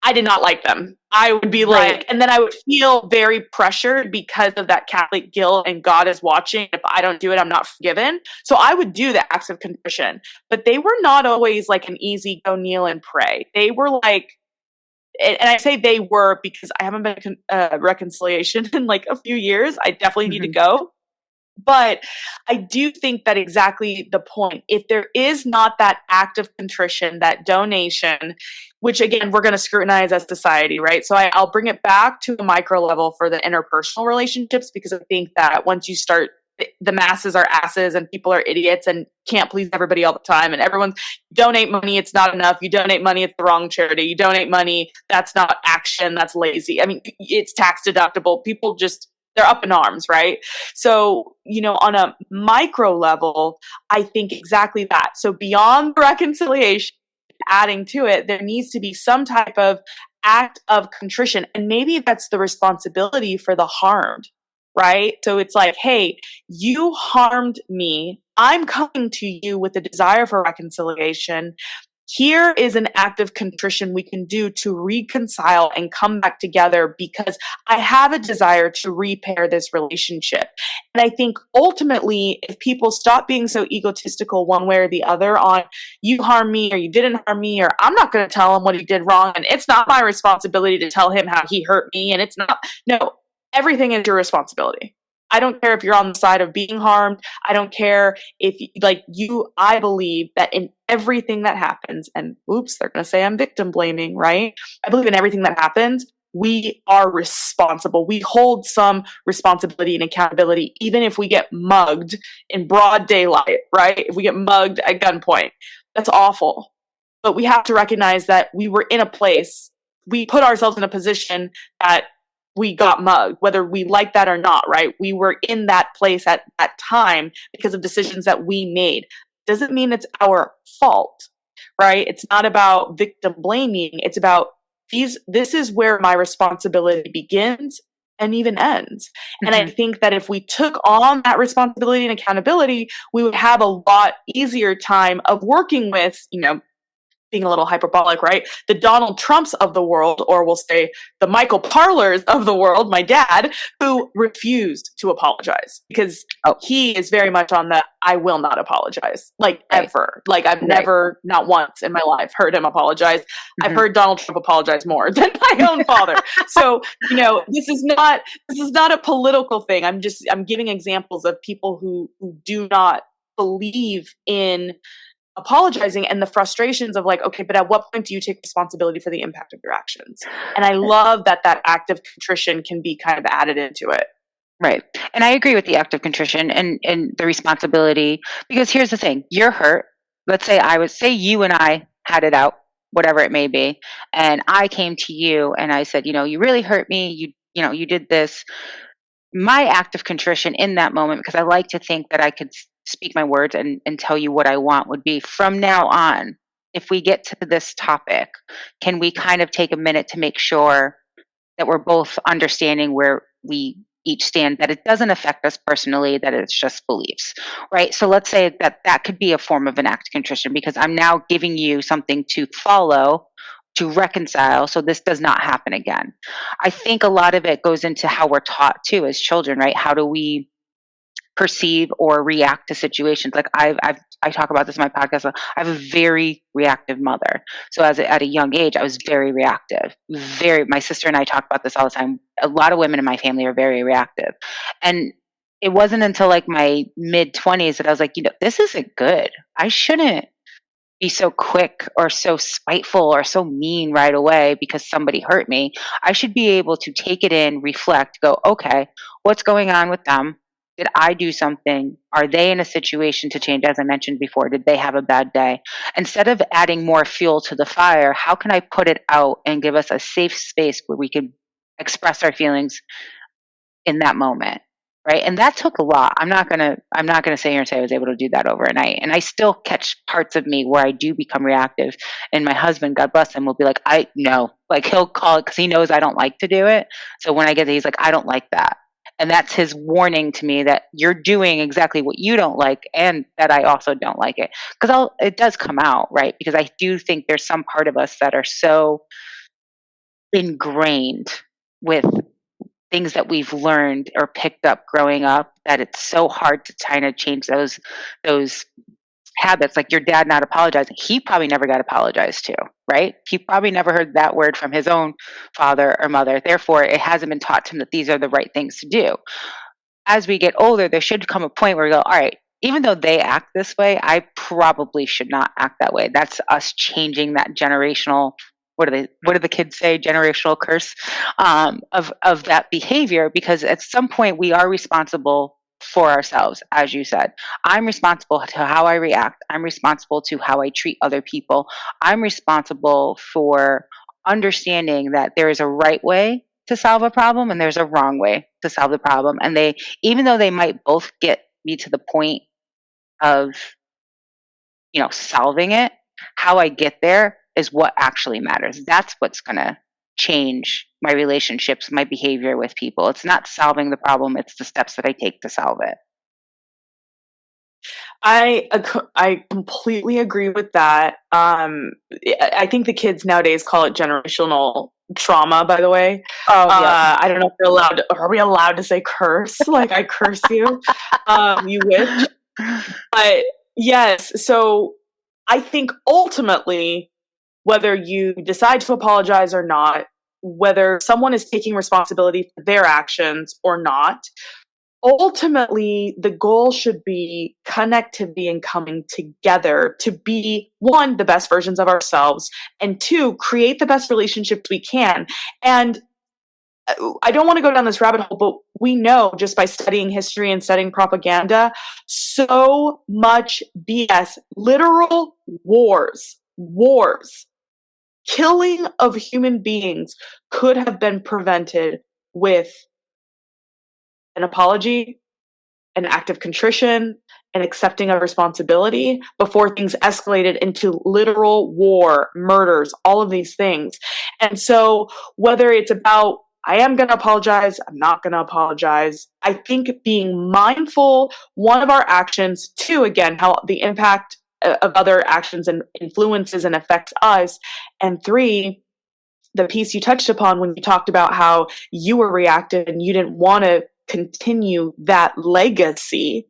Speaker 1: I did not like them. I would be like, and then I would feel very pressured because of that Catholic guilt and God is watching. If I don't do it, I'm not forgiven. So I would do the acts of contrition, but they were not always like an easy go kneel and pray. They were like, and I say they were because I haven't been reconciliation in like a few years. I definitely need to go. But I do think that exactly the point. If there is not that act of contrition, that donation, which again, we're going to scrutinize as society, right? So I'll bring it back to a micro level for the interpersonal relationships, because I think that once you start, the masses are asses and people are idiots and can't please everybody all the time. And everyone's donate money, it's not enough. You donate money, it's the wrong charity. You donate money, that's not action, that's lazy. I mean, it's tax deductible. People just, they're up in arms, right? So, on a micro level, I think exactly that. So beyond reconciliation, adding to it, there needs to be some type of act of contrition. And maybe that's the responsibility for the harmed, right? So it's like, hey, you harmed me. I'm coming to you with a desire for reconciliation. Here is an act of contrition we can do to reconcile and come back together, because I have a desire to repair this relationship. And I think ultimately, if people stop being so egotistical one way or the other on you harmed me or you didn't harm me, or I'm not going to tell him what he did wrong, and it's not my responsibility to tell him how he hurt me, and it's not, no, everything is your responsibility. I don't care if you're on the side of being harmed. I don't care if I believe that in everything that happens, and oops, they're going to say I'm victim blaming, right? I believe in everything that happens, we are responsible. We hold some responsibility and accountability, even if we get mugged in broad daylight, right? If we get mugged at gunpoint, that's awful. But we have to recognize that we were in a place, we put ourselves in a position that we got mugged, whether we like that or not, right? We were in that place at that time because of decisions that we made. Doesn't mean it's our fault, right? It's not about victim blaming. It's about this is where my responsibility begins and even ends. And I think that if we took on that responsibility and accountability, we would have a lot easier time of working with, being a little hyperbolic, right? The Donald Trumps of the world, or we'll say the Michael Parlers of the world, my dad, who refused to apologize because he is very much on the I will not apologize, ever. Like I've never, not once in my life, heard him apologize. I've heard Donald Trump apologize more than my own father. So, this is not a political thing. I'm giving examples of people who do not believe in apologizing and the frustrations of okay, but at what point do you take responsibility for the impact of your actions? And I love that act of contrition can be kind of added into it.
Speaker 2: Right. And I agree with the act of contrition and the responsibility, because here's the thing, you're hurt. Let's say you and I had it out, whatever it may be. And I came to you and I said, you really hurt me. You did this. My act of contrition in that moment, because I like to think that I could speak my words and tell you what I want, would be from now on, if we get to this topic, can we kind of take a minute to make sure that we're both understanding where we each stand, that it doesn't affect us personally, that it's just beliefs, right? So let's say that could be a form of an act of contrition, because I'm now giving you something to follow to reconcile so this does not happen again. I think a lot of it goes into how we're taught too as children, right? How do we perceive or react to situations? Like I talk about this in my podcast. I have a very reactive mother. So at a young age, I was very reactive. My sister and I talk about this all the time. A lot of women in my family are very reactive. And it wasn't until like my mid 20s that I was like, this isn't good. I shouldn't be so quick or so spiteful or so mean right away because somebody hurt me. I should be able to take it in, reflect, go, okay, what's going on with them? Did I do something? Are they in a situation to change? As I mentioned before, did they have a bad day? Instead of adding more fuel to the fire, how can I put it out and give us a safe space where we can express our feelings in that moment? Right. And that took a lot. I'm not gonna sit here and say I was able to do that overnight. And I still catch parts of me where I do become reactive. And my husband, God bless him, will be like, I know. Like he'll call it because he knows I don't like to do it. So when I get there, he's like, I don't like that. And that's his warning to me that you're doing exactly what you don't like and that I also don't like it. Because it does come out, right? Because I do think there's some part of us that are so ingrained with things that we've learned or picked up growing up that it's so hard to kind of change those habits. Like your dad not apologizing, he probably never got apologized to, right? He probably never heard that word from his own father or mother. Therefore, it hasn't been taught to him that these are the right things to do. As we get older, there should come a point where we go, all right, even though they act this way, I probably should not act that way. That's us changing that generational, what do the kids say, generational curse, of that behavior, because at some point we are responsible for ourselves. As you said, I'm responsible to how I react. I'm responsible to how I treat other people. I'm responsible for understanding that there is a right way to solve a problem and there's a wrong way to solve the problem. And even though they might both get me to the point of, solving it, how I get there is what actually matters. That's what's going to change my relationships, my behavior with people. It's not solving the problem, it's the steps that I take to solve it.
Speaker 1: I completely agree with that. I think the kids nowadays call it generational trauma, by the way.
Speaker 2: Oh, yeah.
Speaker 1: I don't know if are we allowed to say curse? Like I curse you, you witch. But yes, so I think ultimately, whether you decide to apologize or not, whether someone is taking responsibility for their actions or not, ultimately the goal should be connectivity and coming together to be, one, the best versions of ourselves, and two, create the best relationships we can. And I don't want to go down this rabbit hole, but we know just by studying history and studying propaganda, so much BS, literal wars, killing of human beings could have been prevented with an apology, an act of contrition, an accepting of responsibility before things escalated into literal war, murders, all of these things. And so whether it's about I am going to apologize, I'm not going to apologize, I think being mindful, one, of our actions, two, again, how the impact of other actions and influences and affects us, and three, the piece you touched upon when you talked about how you were reactive and you didn't want to continue that legacy,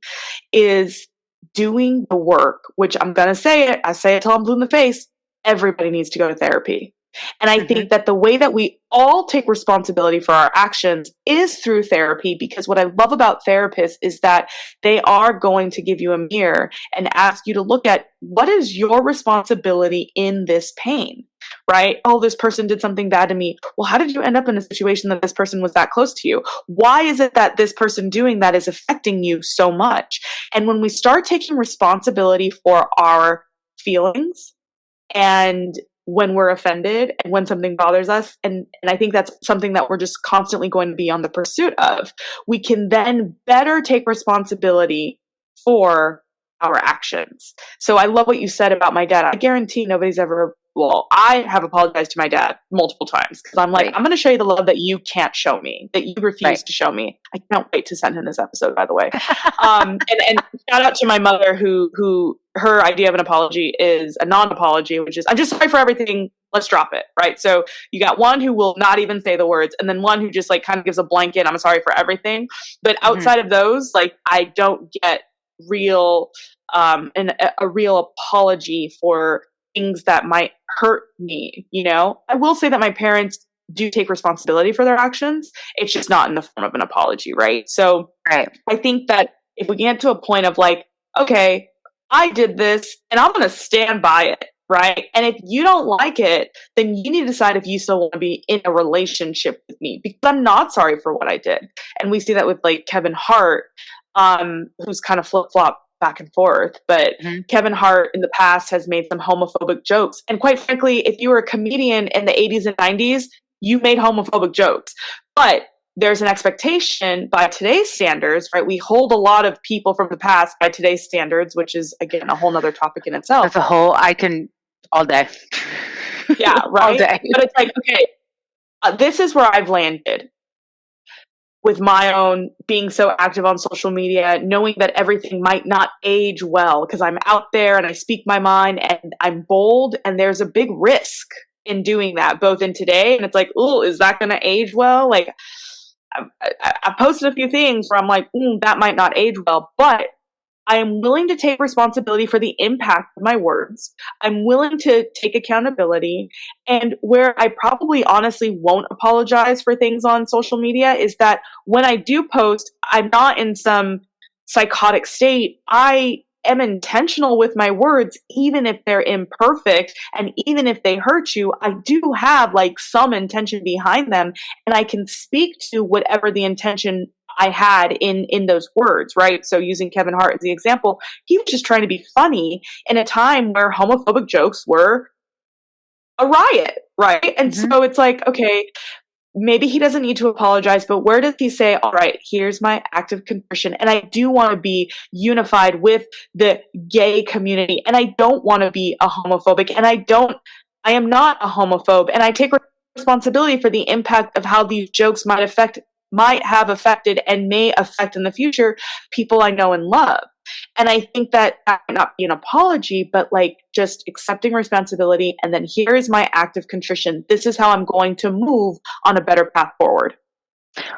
Speaker 1: is doing the work, which I'm going to say it, I say it till I'm blue in the face, everybody needs to go to therapy. And I think that the way that we all take responsibility for our actions is through therapy, because what I love about therapists is that they are going to give you a mirror and ask you to look at what is your responsibility in this pain, right? Oh, this person did something bad to me. Well, how did you end up in a situation that this person was that close to you? Why is it that this person doing that is affecting you so much? And when we start taking responsibility for our feelings, and when we're offended and when something bothers us, and I think that's something that we're just constantly going to be on the pursuit of, we can then better take responsibility for our actions. So I love what you said about my dad. I guarantee nobody's ever, well, I have apologized to my dad multiple times because I'm like,
Speaker 2: Right.
Speaker 1: I'm going to show you the love that you can't show me, that you refuse
Speaker 2: Right.
Speaker 1: to show me. I can't wait to send him this episode, by the way. And shout out to my mother who her idea of an apology is a non-apology, which is I'm just sorry for everything let's drop it, right? So you got one who will not even say the words, and then one who just like kind of gives a blanket, I'm sorry for everything. But outside of those, like I don't get real a real apology for things that might hurt me, you know? I will say that my parents do take responsibility for their actions. It's just not in the form of an apology, right? So
Speaker 2: Right.
Speaker 1: I think that if we get to a point of like, okay, I did this and I'm going to stand by it, right? And if you don't like it, then you need to decide if you still want to be in a relationship with me, because I'm not sorry for what I did. And we see that with like Kevin Hart, who's kind of flip flop back and forth. But Kevin Hart in the past has made some homophobic jokes. And quite frankly, if you were a comedian in the 80s and 90s, you made homophobic jokes. But there's an expectation by today's standards, right? We hold a lot of people from the past by today's standards, which is, again, a whole nother topic in itself.
Speaker 2: That's a whole, I can, all day.
Speaker 1: Yeah, right?
Speaker 2: All day.
Speaker 1: But it's like, okay, this is where I've landed with my own being so active on social media, knowing that everything might not age well because I'm out there and I speak my mind and I'm bold, and there's a big risk in doing that, both in today and it's like, oh, is that going to age well? Like, I posted a few things where I'm like, that might not age well, but I am willing to take responsibility for the impact of my words. I'm willing to take accountability. And where I probably honestly won't apologize for things on social media is that when I do post, I'm not in some psychotic state. I am intentional with my words, even if they're imperfect and even if they hurt you. I do have like some intention behind them, and I can speak to whatever the intention I had in those words, right? So using Kevin Hart as the example, he was just trying to be funny in a time where homophobic jokes were a riot, right? And so it's like, okay, maybe he doesn't need to apologize, but where does he say, all right, here's my act of contrition, and I do want to be unified with the gay community, and I don't want to be a homophobic, and I am not a homophobe, and I take responsibility for the impact of how these jokes might have affected and may affect in the future people I know and love. And I think that might not be an apology, but like just accepting responsibility. And then here is my act of contrition. This is how I'm going to move on a better path forward.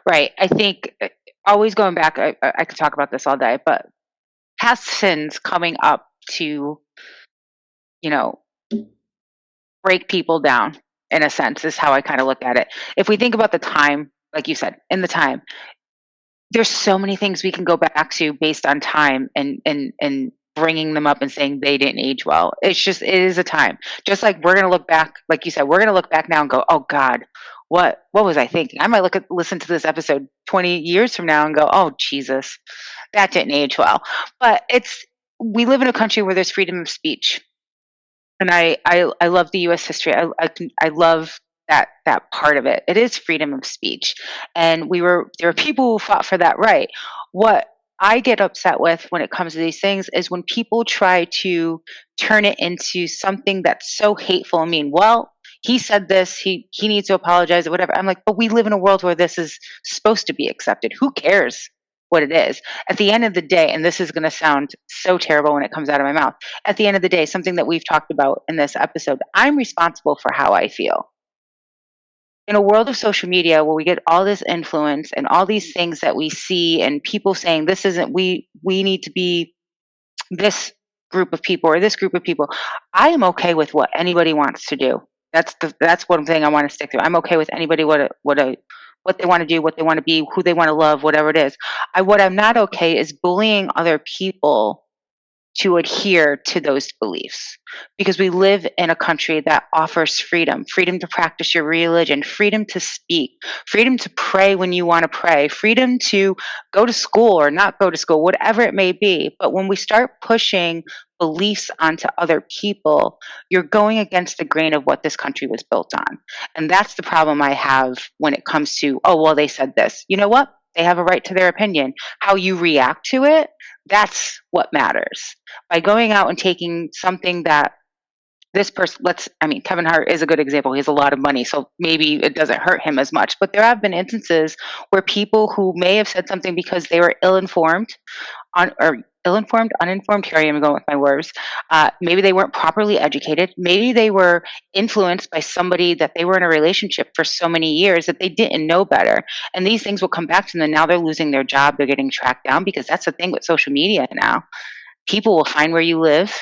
Speaker 2: Right. I think always going back, I could talk about this all day, but past sins coming up to, break people down, in a sense, is how I kind of look at it. If we think about the time, like you said, in the time, there's so many things we can go back to based on time and bringing them up and saying they didn't age well. It is a time. Just like we're going to look back, like you said, we're going to look back now and go, oh God, what was I thinking? I might listen to this episode 20 years from now and go, oh Jesus, that didn't age well. But we live in a country where there's freedom of speech. And I love the U.S. history. I love that part of it. It is freedom of speech, and there are people who fought for that right. What I get upset with when it comes to these things is when people try to turn it into something that's so hateful and mean. Well, he said this, he needs to apologize or whatever. I'm like, but we live in a world where this is supposed to be accepted. Who cares what it is? At the end of the day, and this is going to sound so terrible when it comes out of my mouth, at the end of the day, something that we've talked about in this episode, I'm responsible for how I feel. In a world of social media where we get all this influence and all these things that we see and people saying this isn't, we need to be this group of people or this group of people, I am okay with what anybody wants to do. That's one thing I want to stick to. I'm okay with anybody what they want to do, what they want to be, who they want to love, whatever it is. What I'm not okay is bullying other people to adhere to those beliefs, because we live in a country that offers freedom to practice your religion, freedom to speak, freedom to pray when you want to pray, freedom to go to school or not go to school, whatever it may be. But when we start pushing beliefs onto other people, you're going against the grain of what this country was built on. And that's the problem I have when it comes to, oh, well, they said this. You know what? They have a right to their opinion. How you react to it, that's what matters. By going out and taking something that this person, Kevin Hart is a good example. He has a lot of money, so maybe it doesn't hurt him as much. But there have been instances where people who may have said something because they were ill-informed or ill-informed, uninformed, here I am going with my words. Maybe they weren't properly educated. Maybe they were influenced by somebody that they were in a relationship for so many years that they didn't know better. And these things will come back to them. And now they're losing their job. They're getting tracked down, because that's the thing with social media now. People will find where you live.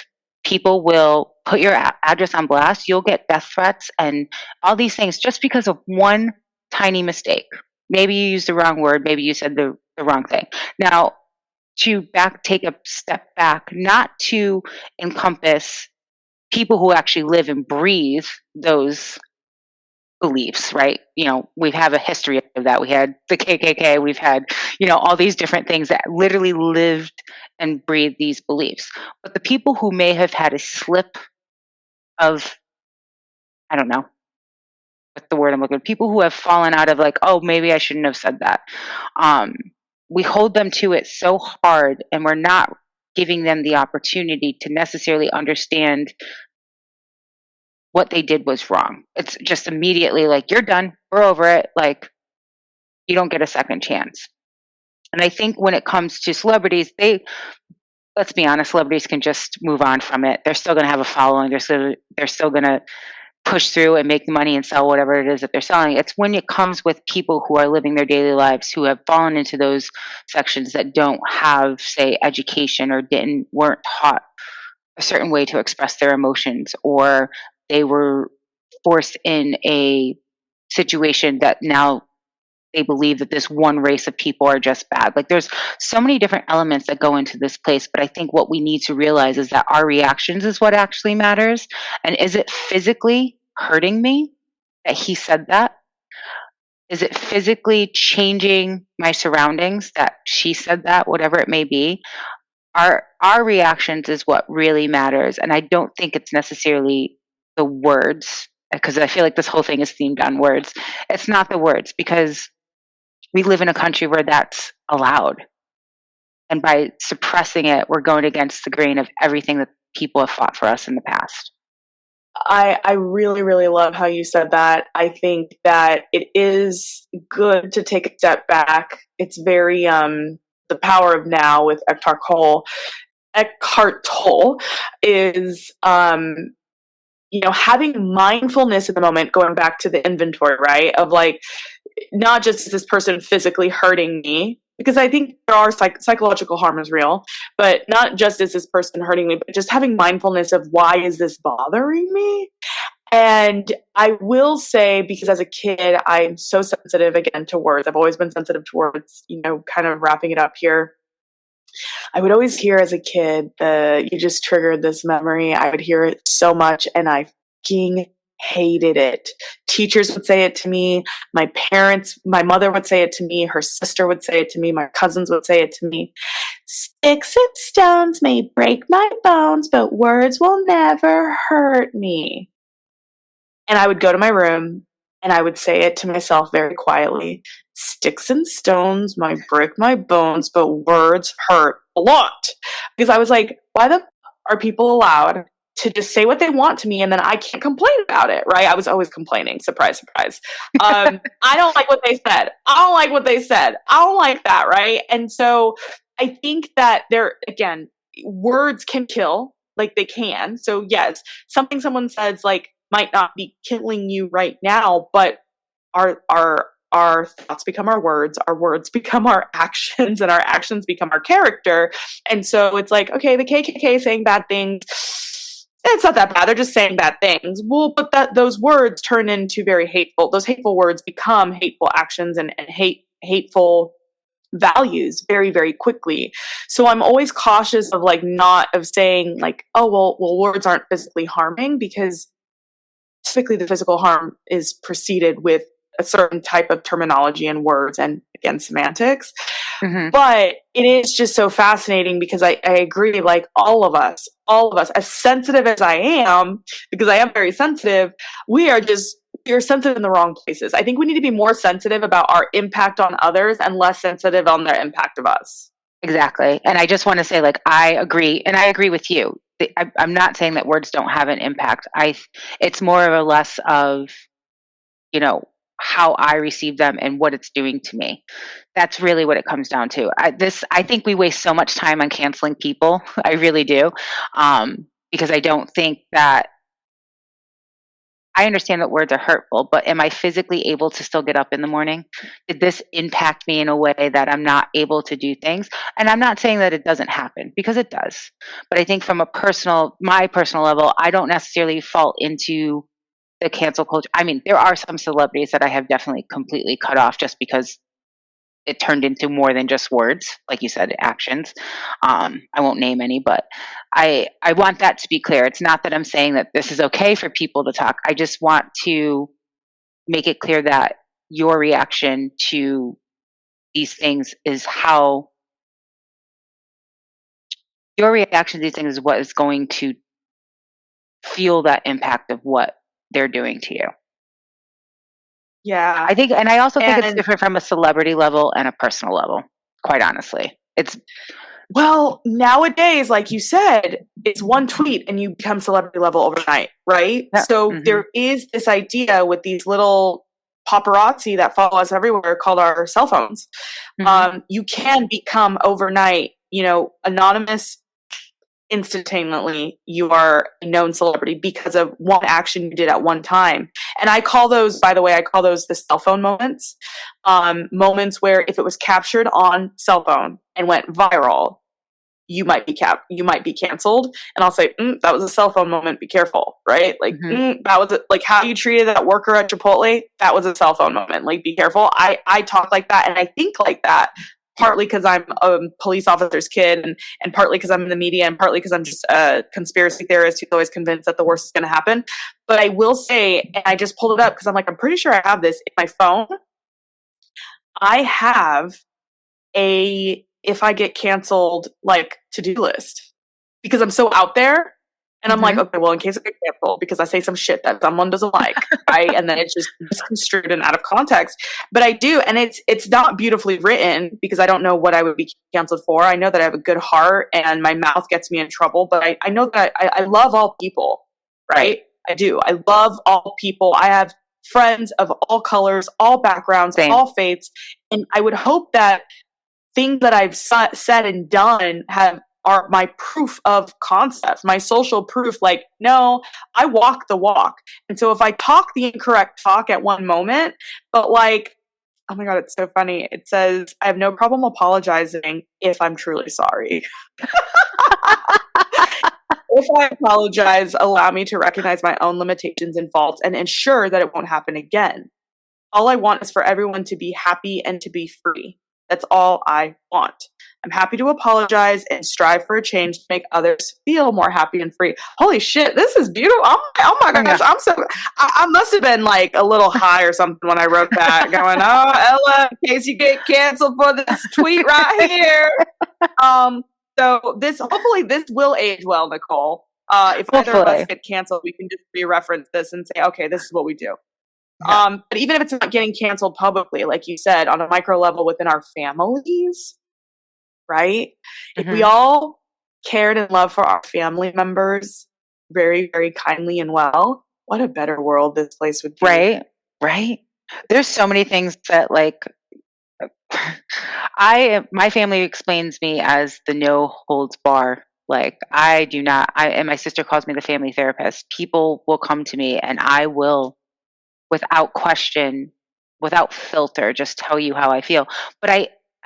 Speaker 2: People will put your address on blast. You'll get death threats and all these things just because of one tiny mistake. Maybe you used the wrong word. Maybe you said the wrong thing. Now, to take a step back, not to encompass people who actually live and breathe those beliefs, right? We have a history of that. We had the KKK, we've had, all these different things that literally lived and breathed these beliefs. But the people who may have had a slip of, I don't know what the word I'm looking for, people who have fallen out of like, oh, maybe I shouldn't have said that. We hold them to it so hard, and we're not giving them the opportunity to necessarily understand what they did was wrong. It's just immediately like, you're done, we're over it, like, you don't get a second chance. And I think when it comes to celebrities, let's be honest, celebrities can just move on from it. They're still going to have a following. They're still going to push through and make money and sell whatever it is that they're selling. It's when it comes with people who are living their daily lives, who have fallen into those sections that don't have, say, education, or weren't taught a certain way to express their emotions, or they were forced in a situation that now they believe that this one race of people are just bad. Like, there's so many different elements that go into this place, but I think what we need to realize is that our reactions is what actually matters. And is it physically hurting me that he said that? Is it physically changing my surroundings that she said that, whatever it may be? Our reactions is what really matters. And I don't think it's necessarily the words, because I feel like this whole thing is themed on words. It's not the words, because we live in a country where that's allowed. And by suppressing it, we're going against the grain of everything that people have fought for us in the past.
Speaker 1: I really, really love how you said that. I think that it is good to take a step back. It's very, the power of now with Eckhart Tolle is, having mindfulness in the moment, going back to the inventory, right? Of like, not just is this person physically hurting me, because I think there are psychological harm is real, but not just is this person hurting me, but just having mindfulness of why is this bothering me? And I will say, because as a kid, I'm so sensitive again to words. I've always been sensitive to words, kind of wrapping it up here. I would always hear as a kid, you just triggered this memory. I would hear it so much, and I fucking hated it. Teachers would say it to me. My mother would say it to me. Her sister would say it to me. My cousins would say it to me. Sticks and stones may break my bones, but words will never hurt me. And I would go to my room and I would say it to myself very quietly. Sticks and stones might break my bones, but words hurt a lot. Because I was like, why the f- are people allowed to just say what they want to me and then I can't complain about it, right? I was always complaining. Surprise, surprise. I don't like what they said. I don't like what they said. I don't like that, right? And so I think that again, words can kill, like they can. So yes, something someone says like might not be killing you right now, but our thoughts become our words become our actions, and our actions become our character. And so it's like, okay, the KKK saying bad things, it's not that bad. They're just saying bad things. Well, but those words turn into very hateful. Those hateful words become hateful actions and hateful values very, very quickly. So I'm always cautious of not of saying like, oh, well, words aren't physically harming, because typically the physical harm is preceded with a certain type of terminology and words and, again, semantics. Mm-hmm. But it is just so fascinating, because I agree, like all of us, as sensitive as I am, because I am very sensitive, we are sensitive in the wrong places. I think we need to be more sensitive about our impact on others and less sensitive on their impact of us.
Speaker 2: Exactly. And I just want to say, like, I agree. And I agree with you. I'm not saying that words don't have an impact. It's more of a less of, how I receive them and what it's doing to me. That's really what it comes down to. I think we waste so much time on canceling people. I really do. Because I don't think that I understand that words are hurtful, but am I physically able to still get up in the morning? Did this impact me in a way that I'm not able to do things? And I'm not saying that it doesn't happen, because it does. But I think from my personal level, I don't necessarily fall into the cancel culture. I mean, there are some celebrities that I have definitely completely cut off just because it turned into more than just words, like you said, actions. I won't name any, but I want that to be clear. It's not that I'm saying that this is okay for people to talk. I just want to make it clear that your reaction to these things is how your reaction to these things is what is going to feel that impact of what they're doing to you.
Speaker 1: Yeah.
Speaker 2: I think, and I also think it's
Speaker 1: And
Speaker 2: different from a celebrity level and a personal level, quite honestly. It's,
Speaker 1: well, nowadays, like you said, it's one tweet and you become celebrity level overnight, right?
Speaker 2: yeah,
Speaker 1: So there is this idea with these little paparazzi that follow us everywhere called our cell phones. You can become overnight, anonymous instantaneously. You are a known celebrity because of one action you did at one time. And I call those, by the way, the cell phone moments. Moments where if it was captured on cell phone and went viral, you might be canceled. And I'll say, that was a cell phone moment. Be careful, right? Like, that was like how you treated that worker at Chipotle. That was a cell phone moment. Like, be careful. I talk like that and I think like that. Partly because I'm a police officer's kid, and partly because I'm in the media, and partly because I'm just a conspiracy theorist who's always convinced that the worst is going to happen. But I will say, and I just pulled it up because I'm like, I'm pretty sure I have this in my phone. I have if I get canceled, like, to-do list because I'm so out there. And I'm like, okay, well, in case I get canceled because I say some shit that someone doesn't like, right? And then it's just misconstrued and out of context. But I do, and it's not beautifully written because I don't know what I would be canceled for. I know that I have a good heart and my mouth gets me in trouble, but I know that I love all people, right? I do. I love all people. I have friends of all colors, all backgrounds,
Speaker 2: Same.
Speaker 1: all faiths. And I would hope that things that I've said and done are my proof of concept, my social proof. Like, no, I walk the walk. And so if I talk the incorrect talk at one moment, but like, oh my God, it's so funny. It says, I have no problem apologizing if I'm truly sorry. If I apologize, allow me to recognize my own limitations and faults and ensure that it won't happen again. All I want is for everyone to be happy and to be free. That's all I want. I'm happy to apologize and strive for a change to make others feel more happy and free. Holy shit, this is beautiful. Oh my gosh, I must have been like a little high or something when I wrote that, going, oh, Ella, in case you get canceled for this tweet right here. So hopefully this will age well, Nicole. If either of us get canceled, we can just re-reference this and say, okay, this is what we do. Yeah. But even if it's not getting canceled publicly, like you said, on a micro level within our families, right? If we all cared and loved for our family members very, very kindly and well, what a better world this place would be.
Speaker 2: Right. There's so many things that, like, my family explains me as the no holds bar. Like, I do not, and my sister calls me the family therapist. People will come to me and I will, without question, without filter, just tell you how I feel. But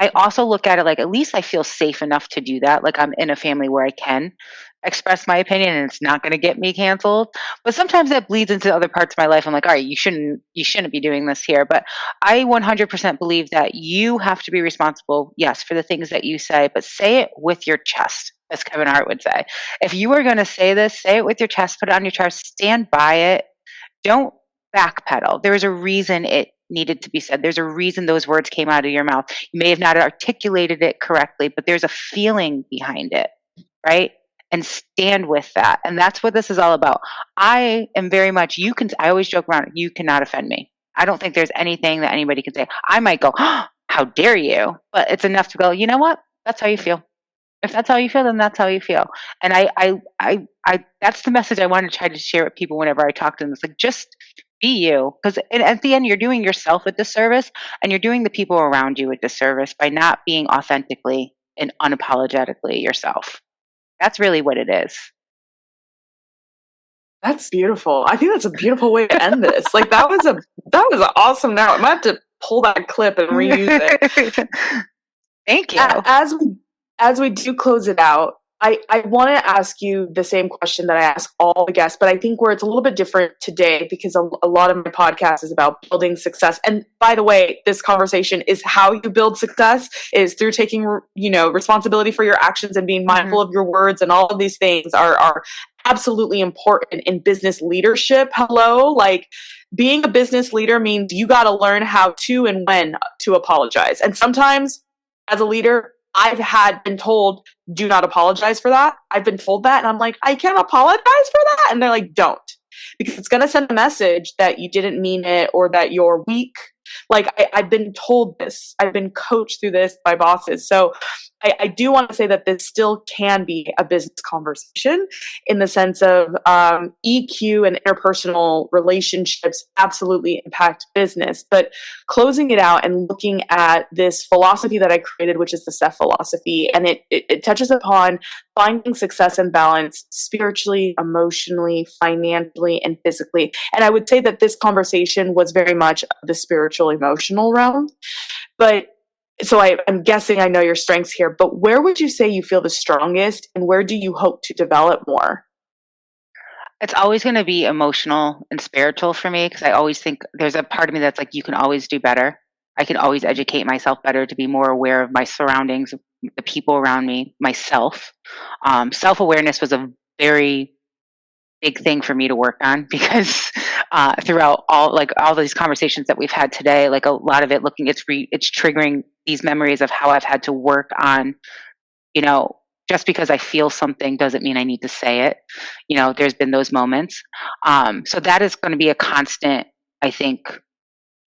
Speaker 2: I also look at it like, at least I feel safe enough to do that. Like, I'm in a family where I can express my opinion and it's not going to get me canceled. But sometimes that bleeds into other parts of my life. I'm like, all right, you shouldn't be doing this here. But I 100% believe that you have to be responsible, yes, for the things that you say, but say it with your chest, as Kevin Hart would say. If you are going to say this, say it with your chest, put it on your chest, stand by it. Don't backpedal. There is a reason it needed to be said. There's a reason those words came out of your mouth. You may have not articulated it correctly, but there's a feeling behind it, right? And stand with that. And that's what this is all about. I am very much, I always joke around, you cannot offend me. I don't think there's anything that anybody can say. I might go, oh, how dare you? But it's enough to go, you know what? That's how you feel. If that's how you feel, then that's how you feel. And I that's the message I want to try to share with people whenever I talk to them. It's like, just be you. Because at the end, you're doing yourself a disservice, and you're doing the people around you a disservice by not being authentically and unapologetically yourself. That's really what it is.
Speaker 1: That's beautiful. I think that's a beautiful way to end this. Like that was an awesome note. I might have to pull that clip and reuse it.
Speaker 2: Thank you.
Speaker 1: As we do close it out, I want to ask you the same question that I ask all the guests, but I think where it's a little bit different today because a lot of my podcast is about building success. And by the way, this conversation is how you build success is through taking, responsibility for your actions and being mindful of your words, and all of these things are absolutely important in business leadership. Hello, like being a business leader means you got to learn how to and when to apologize. And sometimes as a leader, I've been told, do not apologize for that. I've been told that. And I'm like, I can't apologize for that. And they're like, don't, because it's going to send a message that you didn't mean it or that you're weak. Like I've been told this, I've been coached through this by bosses. So I do want to say that this still can be a business conversation in the sense of EQ and interpersonal relationships absolutely impact business. But closing it out and looking at this philosophy that I created, which is the SEF philosophy, and it touches upon finding success and balance spiritually, emotionally, financially, and physically. And I would say that this conversation was very much the spiritual, emotional realm. But so I'm guessing I know your strengths here, but where would you say you feel the strongest, and where do you hope to develop more?
Speaker 2: It's always going to be emotional and spiritual for me, because I always think there's a part of me that's like, you can always do better. I can always educate myself better to be more aware of my surroundings, the people around me, myself. Self-awareness was a very big thing for me to work on, because throughout all these conversations that we've had today, like a lot of it it's triggering these memories of how I've had to work on, just because I feel something doesn't mean I need to say it. There's been those moments. So that is going to be a constant, I think,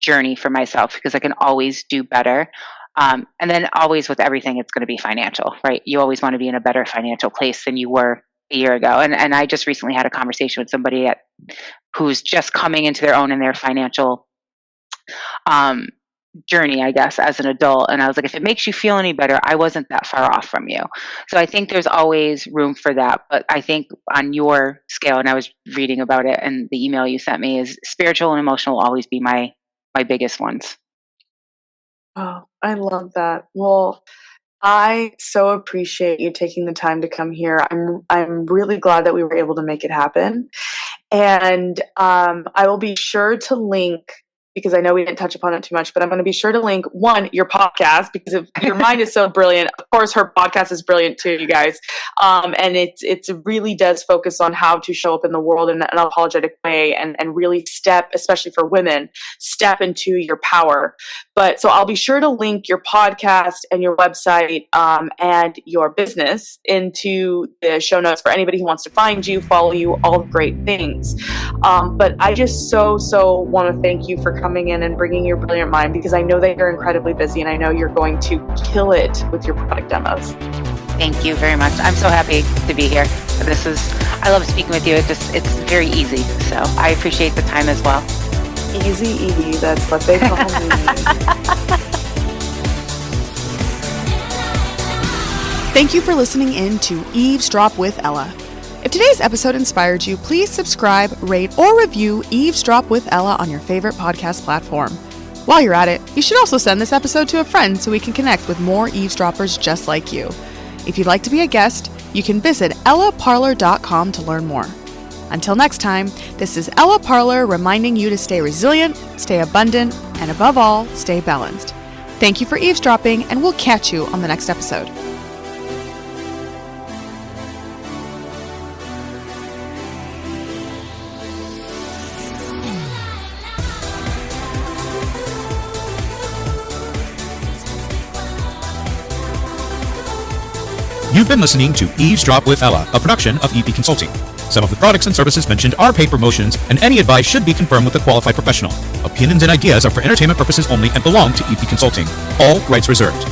Speaker 2: journey for myself, because I can always do better. And then always with everything, it's going to be financial, right? You always want to be in a better financial place than you were a year ago. And I just recently had a conversation with somebody who's just coming into their own in their financial journey, I guess, as an adult. And I was like, if it makes you feel any better, I wasn't that far off from you. So I think there's always room for that. But I think on your scale, and I was reading about it, and the email you sent me, is spiritual and emotional will always be my biggest ones.
Speaker 1: Oh, I love that. Well, I so appreciate you taking the time to come here. I'm really glad that we were able to make it happen. And I will be sure to link, because I know we didn't touch upon it too much, but I'm going to be sure to link, one, your podcast, because if your mind is so brilliant, of course her podcast is brilliant too, you guys. And it really does focus on how to show up in the world in an unapologetic way, and really step, especially for women, step into your power. But so I'll be sure to link your podcast and your website and your business into the show notes for anybody who wants to find you, follow you, all the great things. But I just so want to thank you for coming in and bringing your brilliant mind, because I know that you're incredibly busy, and I know you're going to kill it with your product demos.
Speaker 2: Thank you very much. I'm so happy to be here. I love speaking with you. It's very easy. So I appreciate the time as well.
Speaker 1: Easy E, that's what they call me.
Speaker 3: Thank you for listening in to Eavesdrop with Ella. If today's episode inspired you, please subscribe, rate, or review Eavesdrop with Ella on your favorite podcast platform. While you're at it, you should also send this episode to a friend so we can connect with more eavesdroppers just like you. If you'd like to be a guest, you can visit ellaparlor.com to learn more. Until next time, this is Ella Parlor reminding you to stay resilient, stay abundant, and above all, stay balanced. Thank you for eavesdropping, and we'll catch you on the next episode.
Speaker 4: You've been listening to Eavesdrop with Ella, a production of EP Consulting. Some of the products and services mentioned are paid promotions, and any advice should be confirmed with a qualified professional. Opinions and ideas are for entertainment purposes only and belong to EP Consulting. All rights reserved.